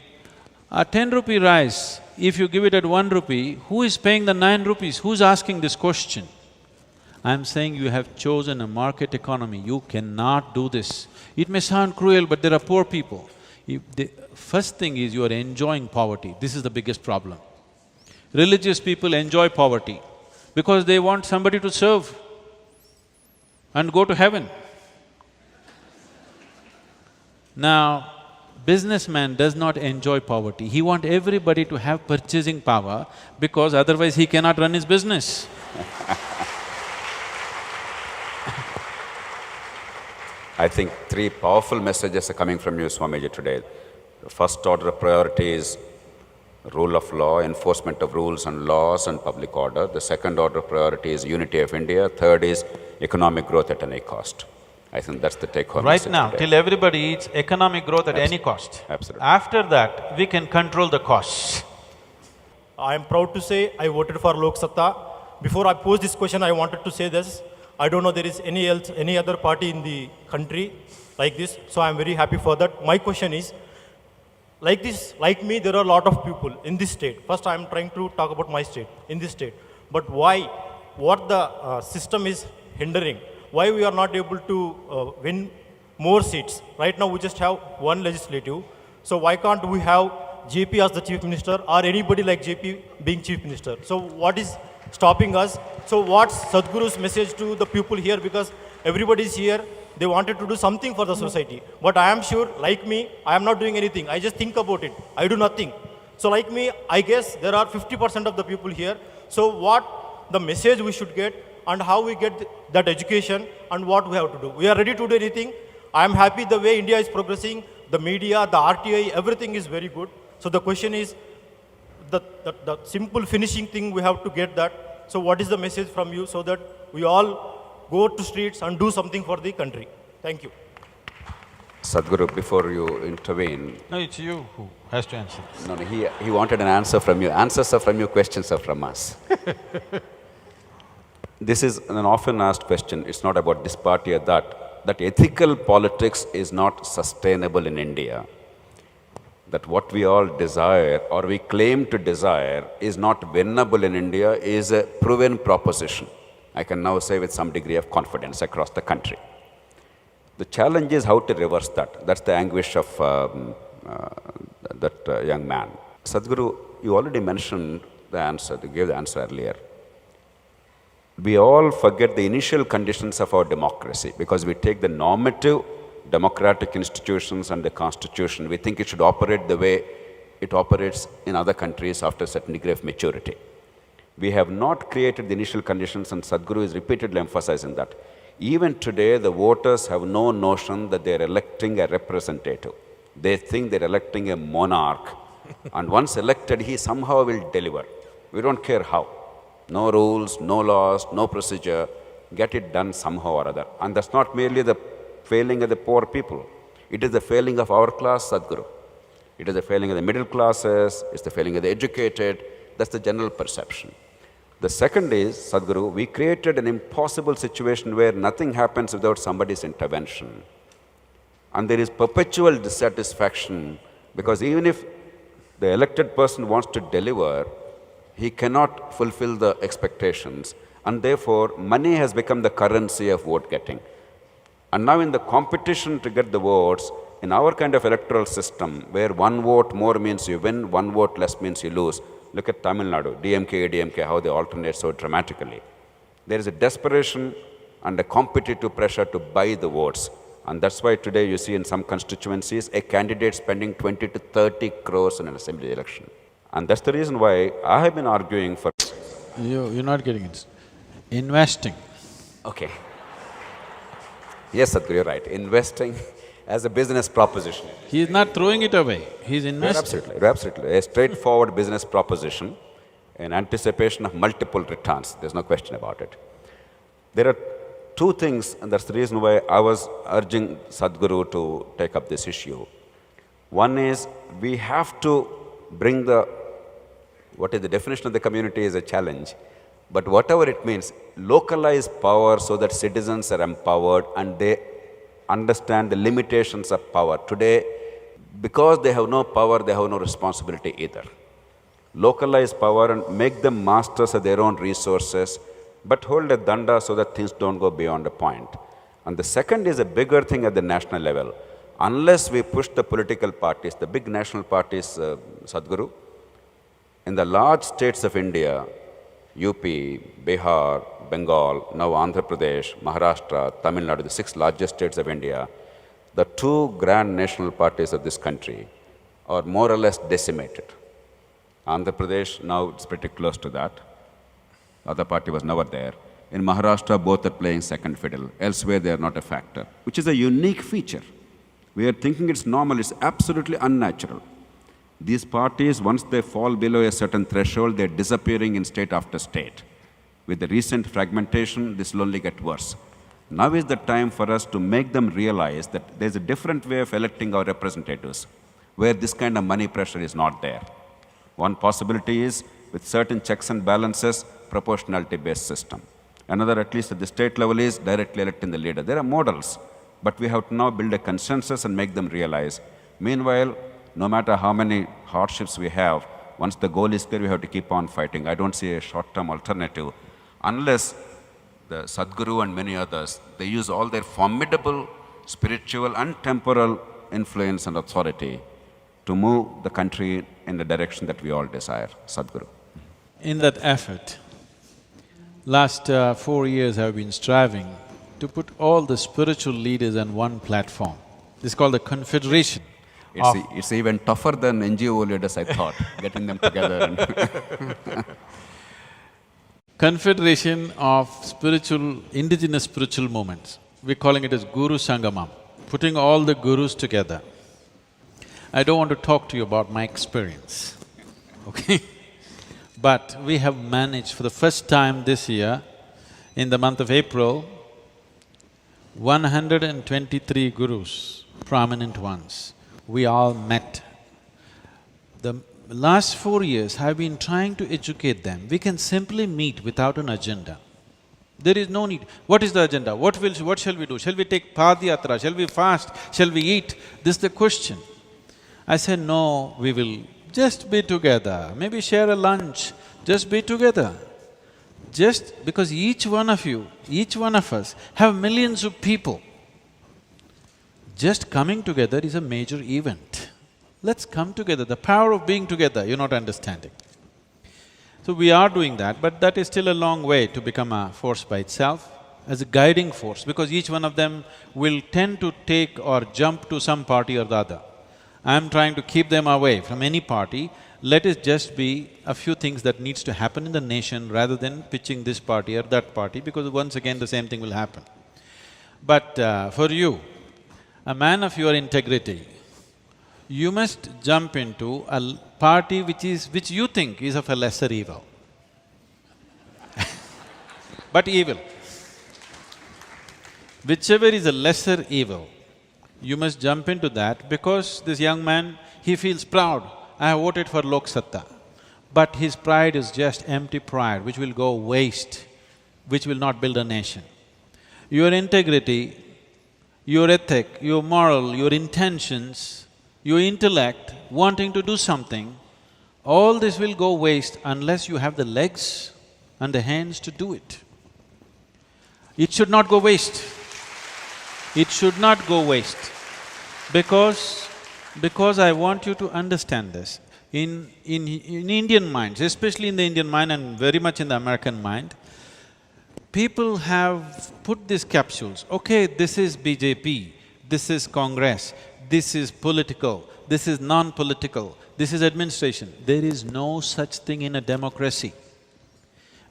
A 10 rupee rice, if you give it at 1 rupee, who is paying the 9 rupees? Who's asking this question? I'm saying you have chosen a market economy, you cannot do this. It may sound cruel, but there are poor people. The first thing is you are enjoying poverty, this is the biggest problem. Religious people enjoy poverty because they want somebody to serve and go to heaven. Now, businessman does not enjoy poverty, he wants everybody to have purchasing power because otherwise he cannot run his business. I think three powerful messages are coming from you, Swamiji, today. The first order of priority is rule of law, enforcement of rules and laws and public order. The second order of priority is unity of India. Third is economic growth at any cost. I think that's the take-home Right message now, today. till everybody eats economic growth at any cost. Absolutely. After that, we can control the costs. I am proud to say I voted for Lok Satta. Before I pose this question, I wanted to say this. I don't know there is any other party in the country like this, so I am very happy for that. My question is, like this, like me, there are a lot of people in this state. First, I am trying to talk about my state, in this state. But why? What the system is hindering? Why we are not able to win more seats? Right now, we just have one legislative. So why can't we have JP as the chief minister or anybody like JP being chief minister? So what is stopping us? So what's Sadhguru's message to the people here? Because everybody is here, they wanted to do something for the society. But I am sure, like me, I am not doing anything. I just think about it. I do nothing. So like me, I guess there are 50% of the people here. So what the message we should get and how we get that education and what we have to do. We are ready to do anything. I am happy the way India is progressing, the media, the RTI, everything is very good. So the question is, the simple finishing thing, we have to get that. So what is the message from you so that we all go to streets and do something for the country? Thank you. Sadhguru, before you intervene… No, it's you who has to answer. No, he wanted an answer from you. Answers are from you, questions are from us. This is an often asked question. It's not about this party or that. That ethical politics is not sustainable in India. That what we all desire or we claim to desire is not winnable in India is a proven proposition. I can now say with some degree of confidence across the country. The challenge is how to reverse that. That's the anguish of that young man. Sadhguru, you already mentioned the answer, you gave the answer earlier. We all forget the initial conditions of our democracy because we take the normative democratic institutions and the constitution, we think it should operate the way it operates in other countries after a certain degree of maturity. We have not created the initial conditions, and Sadhguru is repeatedly emphasizing that. Even today, the voters have no notion that they are electing a representative. They think they're electing a monarch, and once elected, he somehow will deliver. We don't care how. No rules, no laws, no procedure, get it done somehow or other. And that's not merely the failing of the poor people. It is the failing of our class, Sadhguru. It is the failing of the middle classes, it's the failing of the educated. That's the general perception. The second is, Sadhguru, we created an impossible situation where nothing happens without somebody's intervention. And there is perpetual dissatisfaction because even if the elected person wants to deliver, he cannot fulfill the expectations. And therefore, money has become the currency of vote getting. And now in the competition to get the votes, in our kind of electoral system, where one vote more means you win, one vote less means you lose. Look at Tamil Nadu, DMK, ADMK, how they alternate so dramatically. There is a desperation and a competitive pressure to buy the votes. And that's why today you see in some constituencies, a candidate spending 20 to 30 crores in an assembly election. And that's the reason why I have been arguing for… You're not getting it. Investing. Okay. Yes, Sadhguru, you're right. Investing as a business proposition. He is not throwing it away, he is investing. Absolutely, absolutely. A straightforward business proposition. in anticipation of multiple returns. There's no question about it. There are two things, and that's the reason why I was urging Sadhguru to take up this issue. One is we have to bring what is the definition of the community is a challenge, but whatever it means, localize power so that citizens are empowered and they understand the limitations of power. Today, because they have no power, they have no responsibility either. Localize power and make them masters of their own resources, but hold a danda so that things don't go beyond a point. And the second is a bigger thing at the national level. Unless we push the political parties, the big national parties, Sadhguru, in the large states of India, UP, Bihar, Bengal, now Andhra Pradesh, Maharashtra, Tamil Nadu, the 6 largest states of India, the 2 grand national parties of this country are more or less decimated. Andhra Pradesh, now it's pretty close to that. The other party was never there. In Maharashtra, both are playing second fiddle. Elsewhere, they are not a factor, which is a unique feature. We are thinking it's normal, it's absolutely unnatural. These parties, once they fall below a certain threshold, they're disappearing in state after state. With the recent fragmentation, this will only get worse. Now is the time for us to make them realize that there's a different way of electing our representatives, where this kind of money pressure is not there. One possibility is, with certain checks and balances, proportionality-based system. Another, at least at the state level, is directly electing the leader. There are models, but we have to now build a consensus and make them realize. Meanwhile, no matter how many hardships we have, once the goal is clear, we have to keep on fighting. I don't see a short-term alternative unless the Sadhguru and many others, they use all their formidable spiritual and temporal influence and authority to move the country in the direction that we all desire. Sadhguru. In that effort, last 4 years I've been striving to put all the spiritual leaders on one platform. This is called the Confederation. It's even tougher than NGO leaders, I thought, getting them together. And Confederation of indigenous spiritual movements. We're calling it as Guru Sangamam, putting all the gurus together. I don't want to talk to you about my experience, okay? But we have managed for the first time this year, in the month of April, 123 gurus, prominent ones, we all met. The last 4 years, I've been trying to educate them. We can simply meet without an agenda. There is no need. What is the agenda? What shall we do? Shall we take Padayatra? Shall we fast? Shall we eat? This is the question. I said, no, we will just be together, maybe share a lunch, just be together. Just because each one of you, each one of us have millions of people. Just coming together is a major event. Let's come together, the power of being together, you're not understanding. So we are doing that, but that is still a long way to become a force by itself, as a guiding force, because each one of them will tend to take or jump to some party or the other. I'm trying to keep them away from any party. Let it just be a few things that needs to happen in the nation rather than pitching this party or that party, because once again the same thing will happen. But for you, a man of your integrity, you must jump into a party which you think is of a lesser evil, but evil. Whichever is a lesser evil, you must jump into that, because this young man, he feels proud, I have voted for Lok Satta. But his pride is just empty pride, which will go waste, which will not build a nation. Your integrity, your ethic, your moral, your intentions, your intellect, wanting to do something, all this will go waste unless you have the legs and the hands to do it. It should not go waste. It should not go waste, because I want you to understand this. In Indian minds, especially in the Indian mind and very much in the American mind, people have put these capsules, okay, this is BJP, this is Congress, this is political, this is non-political, this is administration. There is no such thing in a democracy.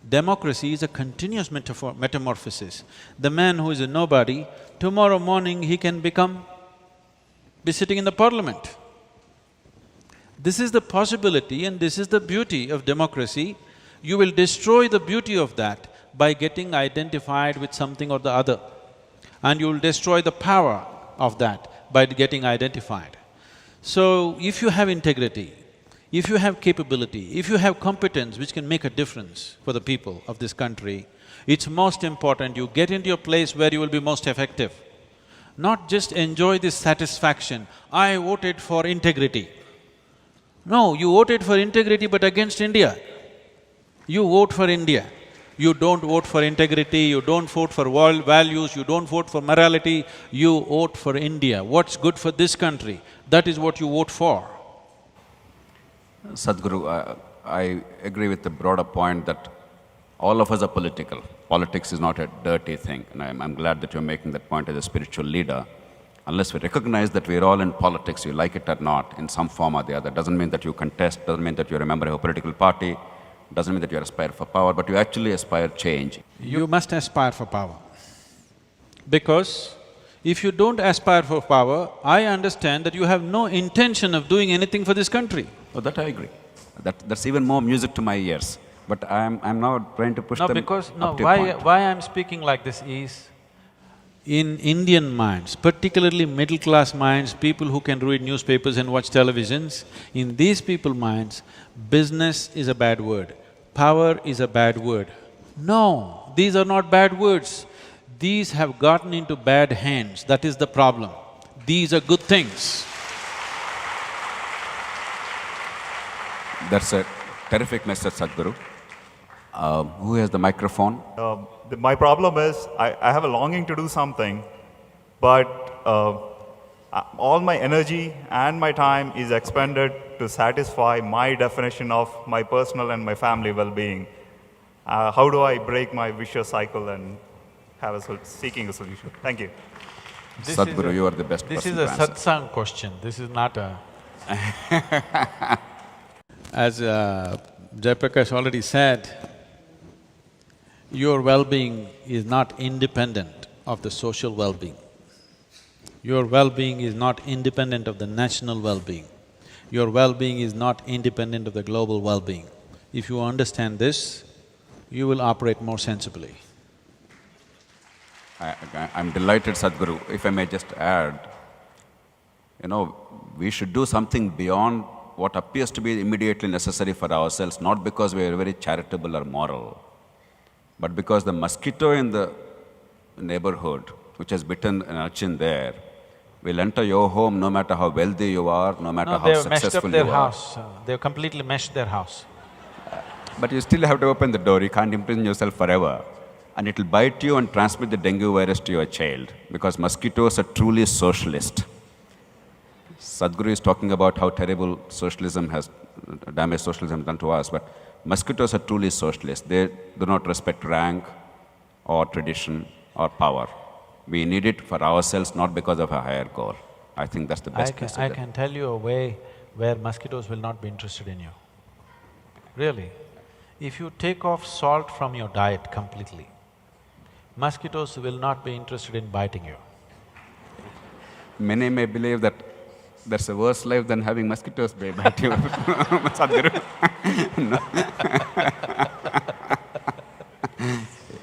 Democracy is a continuous metamorphosis. The man who is a nobody, tomorrow morning he can be sitting in the parliament. This is the possibility and this is the beauty of democracy, You will destroy the beauty of that by getting identified with something or the other. And you will destroy the power of that by getting identified. So, if you have integrity, if you have capability, if you have competence which can make a difference for the people of this country, it's most important you get into a place where you will be most effective. Not just enjoy this satisfaction, I voted for integrity. No, you voted for integrity but against India. You vote for India. You don't vote for integrity, you don't vote for values, you don't vote for morality, you vote for India. What's good for this country, that is what you vote for. Sadhguru, I agree with the broader point that all of us are political. Politics is not a dirty thing, and I'm glad that you're making that point as a spiritual leader. Unless we recognize that we're all in politics, you like it or not, in some form or the other, doesn't mean that you contest, doesn't mean that you're a member of a political party, doesn't mean that you aspire for power, but you actually aspire change. You must aspire for power. Because if you don't aspire for power, I understand that you have no intention of doing anything for this country. Oh, that I agree. That's even more music to my ears. But I'm now trying to push them up to a point. Why I'm speaking like this is, in Indian minds, particularly middle-class minds, people who can read newspapers and watch televisions, in these people's minds, business is a bad word, power is a bad word. No, these are not bad words. These have gotten into bad hands, that is the problem. These are good things. That's a terrific message, Sadhguru. Who has the microphone? My problem is, I have a longing to do something, but all my energy and my time is expended to satisfy my definition of my personal and my family well-being. How do I break my vicious cycle and seeking a solution? Thank you. Sadhguru, you are the best This person is a to answer. satsang question, this is not a… As Jayaprakash already said, your well-being is not independent of the social well-being. Your well-being is not independent of the national well-being. Your well-being is not independent of the global well-being. If you understand this, you will operate more sensibly. I'm delighted, Sadhguru. If I may just add, we should do something beyond what appears to be immediately necessary for ourselves, not because we are very charitable or moral, but because the mosquito in the neighborhood, which has bitten an urchin there, will enter your home no matter how wealthy you are, no matter how successful you are. They've meshed up their house, they've completely meshed their house. But you still have to open the door, you can't imprison yourself forever. And it'll bite you and transmit the dengue virus to your child, because mosquitoes are truly socialist. Sadhguru is talking about how terrible socialism has, damage socialism done to us, but mosquitoes are truly socialist. They do not respect rank or tradition or power. We need it for ourselves, not because of a higher goal. I think that's the best message. I can tell you a way where mosquitoes will not be interested in you. Really. If you take off salt from your diet completely, mosquitoes will not be interested in biting you. Many may believe that there's a worse life than having mosquitoes bite you. Sadhguru.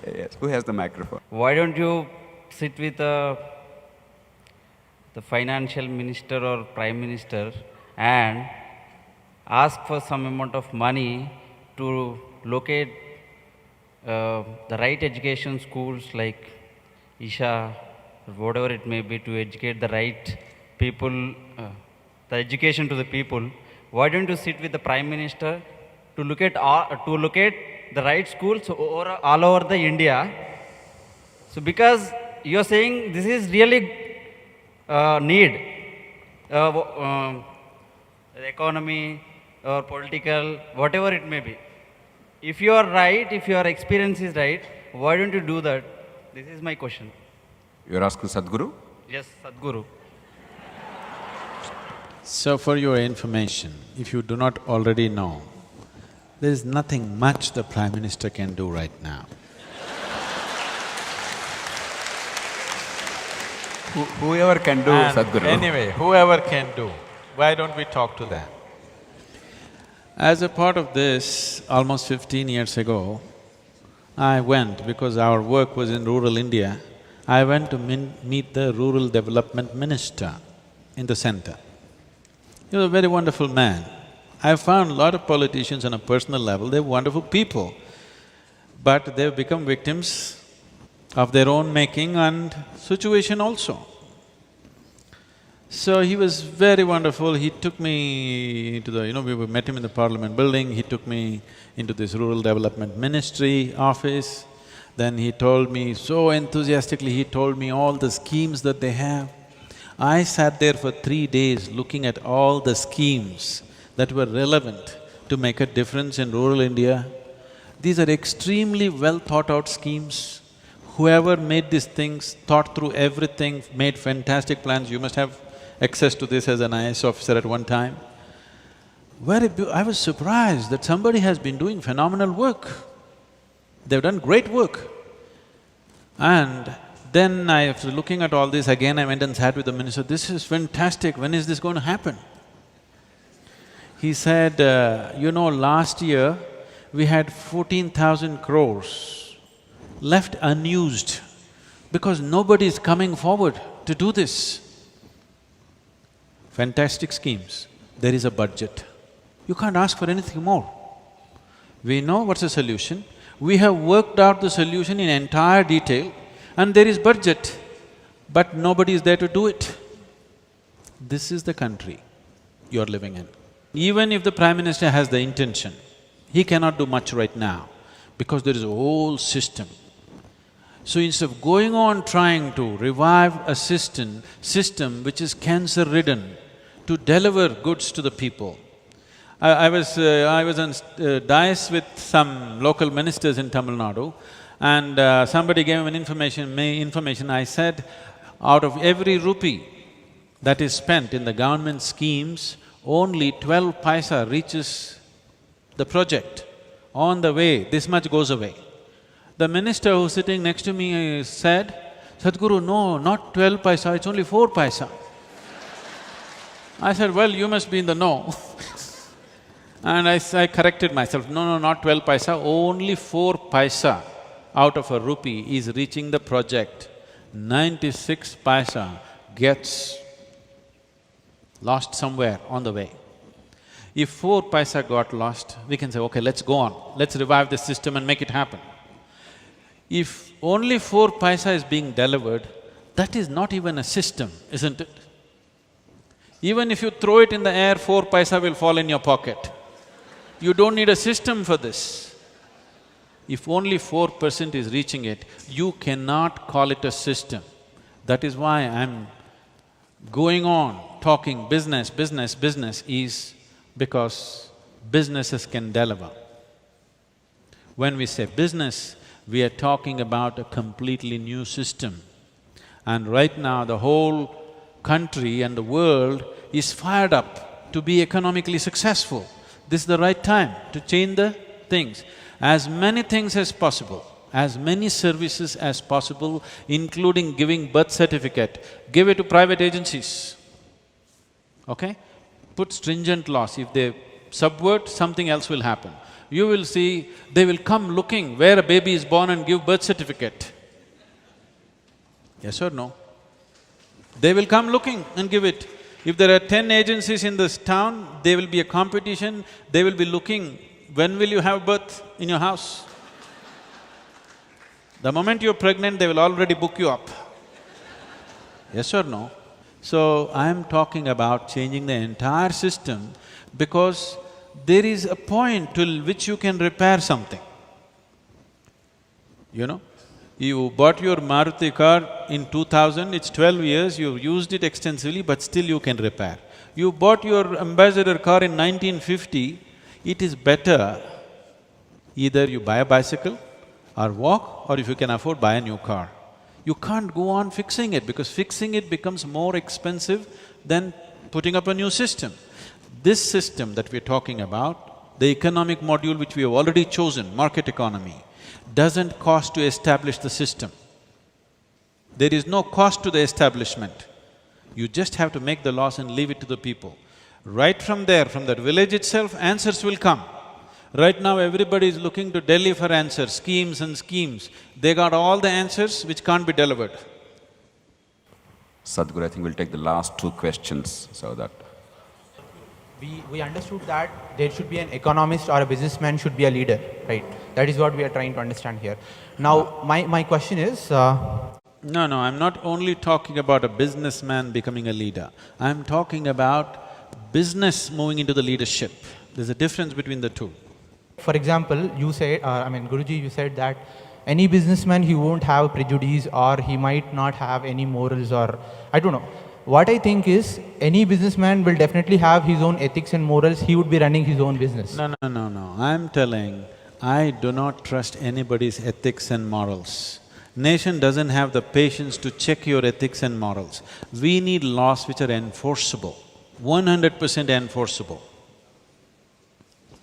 Yes. Who has the microphone? Why don't you sit with the financial minister or prime minister and ask for some amount of money to locate the right education schools like Isha, or whatever it may be, to educate the right people, the education to the people. Why don't you sit with the prime minister to locate the right schools all over the India? So because you're saying this is really need, the economy or political, whatever it may be. If you are right, if your experience is right, why don't you do that? This is my question. You're asking Sadhguru? Yes, Sadhguru. So for your information, if you do not already know, there is nothing much the Prime Minister can do right now. Whoever can do, And Sadhguru. anyway, whoever can do, why don't we talk to them? As a part of this, almost 15 years ago, I went, because our work was in rural India, I went to meet the rural development minister in the center. He was a very wonderful man. I found a lot of politicians on a personal level, they're wonderful people, but they've become victims of their own making and situation also. So he was very wonderful, he took me into the… we met him in the parliament building, he took me into this rural development ministry office. Then he told me, so enthusiastically, he told me all the schemes that they have. I sat there for 3 days looking at all the schemes that were relevant to make a difference in rural India. These are extremely well thought out schemes. Whoever made these things thought through everything, made fantastic plans. You must have access to this as an IAS officer at one time. I was surprised that somebody has been doing phenomenal work. They've done great work. And then after looking at all this, again I went and sat with the minister, this is fantastic, when is this going to happen? He said, last year we had 14,000 crores left unused because nobody is coming forward to do this. Fantastic schemes, there is a budget. You can't ask for anything more. We know what's the solution, we have worked out the solution in entire detail and there is budget, but nobody is there to do it. This is the country you're living in. Even if the Prime Minister has the intention, he cannot do much right now because there is a whole system. So instead of going on trying to revive a system which is cancer-ridden, to deliver goods to the people. I was on dais with some local ministers in Tamil Nadu, and somebody gave me information. I said, out of every rupee that is spent in the government schemes, only 12 paisa reaches the project. On the way, this much goes away. The minister who's sitting next to me said, Sadhguru, no, not 12 paisa, it's only 4 paisa. I said, well, you must be in the know. And I corrected myself, no, not 12 paisa, only 4 paisa out of a rupee is reaching the project. 96 paisa gets lost somewhere on the way. If 4 paisa got lost, we can say, okay, let's go on, let's revive the system and make it happen. If only 4 paisa is being delivered, that is not even a system, isn't it? Even if you throw it in the air, 4 paisa will fall in your pocket. You don't need a system for this. If only 4% is reaching it, you cannot call it a system. That is why I'm going on talking business is because businesses can deliver. When we say business, we are talking about a completely new system. And right now, the whole country and the world is fired up to be economically successful. This is the right time to change the things. As many things as possible, as many services as possible, including giving birth certificate, give it to private agencies, okay? Put stringent laws. If they subvert, something else will happen. You will see, they will come looking where a baby is born and give birth certificate. Yes or no? They will come looking and give it. If there are 10 agencies in this town, there will be a competition, they will be looking, when will you have birth in your house? The moment you're pregnant, they will already book you up. Yes or no? So, I'm talking about changing the entire system because there is a point till which you can repair something. You bought your Maruti car in 2000, it's 12 years, you've used it extensively, but still you can repair. You bought your Ambassador car in 1950, it is better either you buy a bicycle or walk, or if you can afford, buy a new car. You can't go on fixing it because fixing it becomes more expensive than putting up a new system. This system that we're talking about, the economic module which we have already chosen, market economy, doesn't cost to establish the system. There is no cost to the establishment. You just have to make the laws and leave it to the people. Right from there, from that village itself, answers will come. Right now, everybody is looking to Delhi for answers, schemes and schemes. They got all the answers which can't be delivered. Sadhguru, I think we'll take the last two questions so that… We understood that there should be an economist or a businessman should be a leader, right? That is what we are trying to understand here. Now, my question is… No, I'm not only talking about a businessman becoming a leader. I'm talking about business moving into the leadership. There's a difference between the two. For example, you said, Guruji, you said that any businessman, he won't have prejudice or he might not have any morals or… I don't know. What I think is, any businessman will definitely have his own ethics and morals. He would be running his own business. No. I'm telling, I do not trust anybody's ethics and morals. Nation doesn't have the patience to check your ethics and morals. We need laws which are enforceable, 100% enforceable.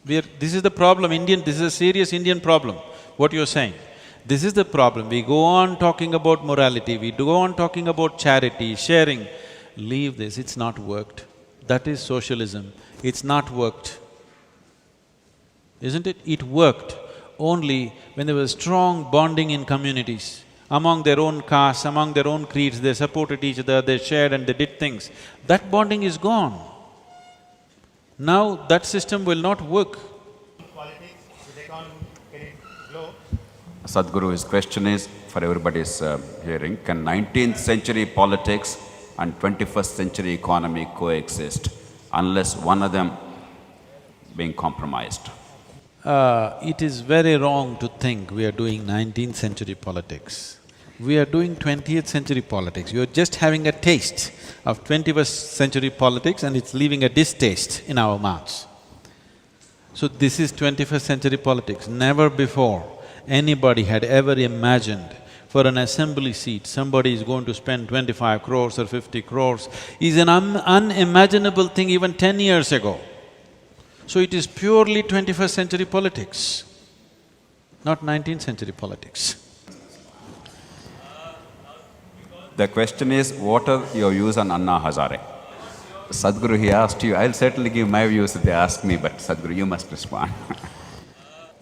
This is the problem, this is a serious Indian problem, what you're saying. This is the problem. We go on talking about morality, we go on talking about charity, sharing. Leave this, it's not worked. That is socialism, it's not worked. Isn't it? It worked only when there was strong bonding in communities. Among their own castes, among their own creeds, they supported each other, they shared and they did things. That bonding is gone. Now that system will not work. Sadhguru, his question is, for everybody's hearing, can 19th century politics and 21st century economy coexist unless one of them being compromised? It is very wrong to think we are doing 19th century politics. We are doing 20th century politics. You are just having a taste of 21st century politics and it's leaving a distaste in our mouths. So this is 21st century politics. Never before anybody had ever imagined for an assembly seat, somebody is going to spend 25 crores or 50 crores is an unimaginable thing even 10 years ago. So it is purely 21st century politics, not 19th century politics. The question is, what are your views on Anna Hazare? Sadhguru, he asked you, I'll certainly give my views if they ask me, but Sadhguru, you must respond.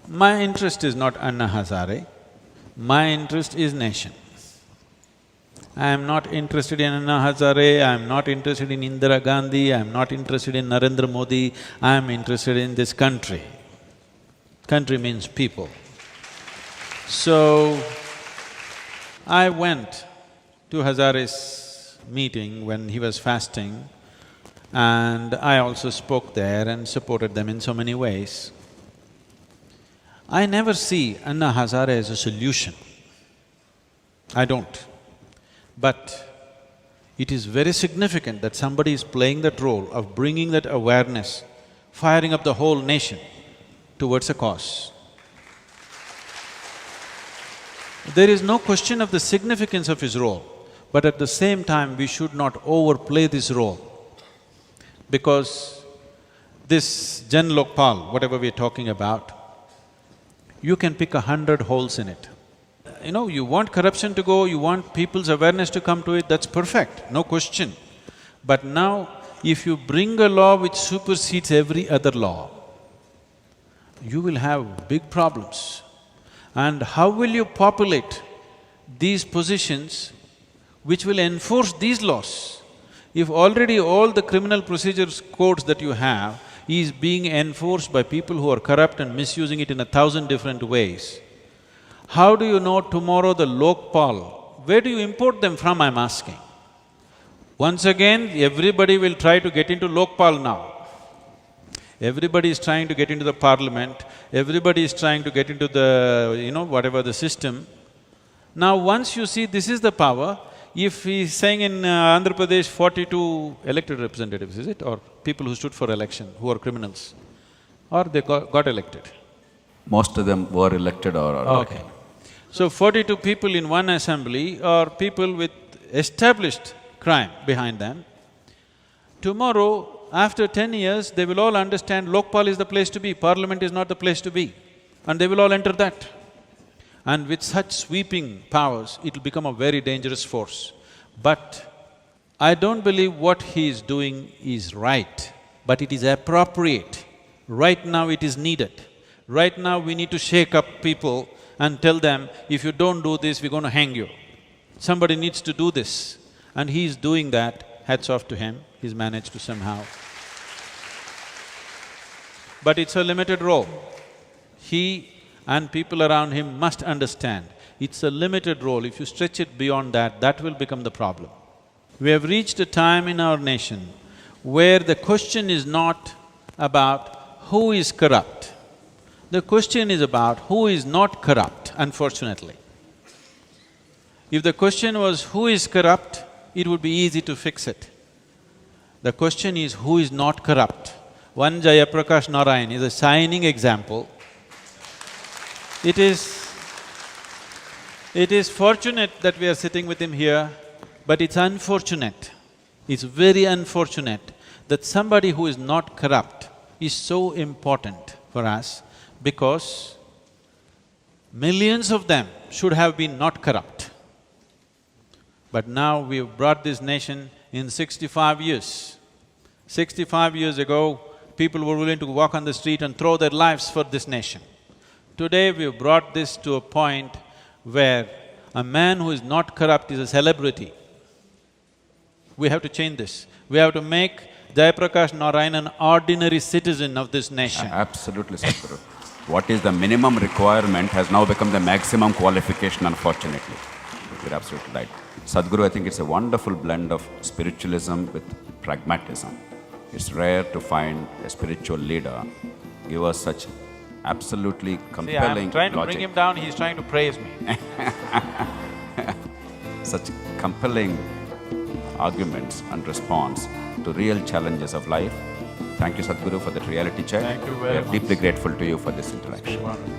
My interest is not Anna Hazare, my interest is nation. I am not interested in Anna Hazare, I am not interested in Indira Gandhi, I am not interested in Narendra Modi, I am interested in this country. Country means people. So, I went to Hazare's meeting when he was fasting and I also spoke there and supported them in so many ways. I never see Anna Hazare as a solution. I don't. But it is very significant that somebody is playing that role of bringing that awareness, firing up the whole nation towards a cause. There is no question of the significance of his role, but at the same time we should not overplay this role. Because this Jan Lokpal, whatever we're talking about, you can pick 100 holes in it. You know, you want corruption to go, you want people's awareness to come to it, that's perfect, no question. But now, if you bring a law which supersedes every other law, you will have big problems. And how will you populate these positions which will enforce these laws? If already all the criminal procedures codes that you have is being enforced by people who are corrupt and misusing it in 1,000 different ways, how do you know tomorrow the Lokpal, where do you import them from, I'm asking? Once again, everybody will try to get into Lokpal now. Everybody is trying to get into the parliament, everybody is trying to get into the, whatever the system. Now once you see this is the power, if he's saying in Andhra Pradesh 42 elected representatives, is it? Or people who stood for election, who are criminals, or they got elected? Most of them were elected or… Okay. So 42 people in one assembly are people with established crime behind them. Tomorrow, after 10 years, they will all understand Lokpal is the place to be, parliament is not the place to be, and they will all enter that. And with such sweeping powers, it'll become a very dangerous force. But I don't believe what he is doing is right. but it is appropriate. Right now it is needed. Right now we need to shake up people and tell them, if you don't do this, we're going to hang you. Somebody needs to do this. And he's doing that, hats off to him, he's managed to somehow. But it's a limited role. He and people around him must understand, it's a limited role. If you stretch it beyond that, that will become the problem. We have reached a time in our nation where the question is not about who is corrupt. The question is about who is not corrupt, unfortunately. If the question was who is corrupt, it would be easy to fix it. The question is who is not corrupt. One Jayaprakash Narayan is a shining example. It is fortunate that we are sitting with him here, but it's unfortunate, it's very unfortunate that somebody who is not corrupt is so important for us, because millions of them should have been not corrupt. But now we've brought this nation in 65 years. 65 years ago, people were willing to walk on the street and throw their lives for this nation. Today we've brought this to a point where a man who is not corrupt is a celebrity. We have to change this. We have to make Jayaprakash Narayan an ordinary citizen of this nation. Absolutely, Sadhguru. What is the minimum requirement has now become the maximum qualification, unfortunately. You're absolutely right. Sadhguru, I think it's a wonderful blend of spiritualism with pragmatism. It's rare to find a spiritual leader give us such absolutely compelling I'm trying to logic. bring him down, he's trying to praise me. Such compelling arguments and response to real challenges of life. Thank you, Sadhguru, for that reality check. Thank you very We are much. deeply grateful to you for this interaction. Wonderful.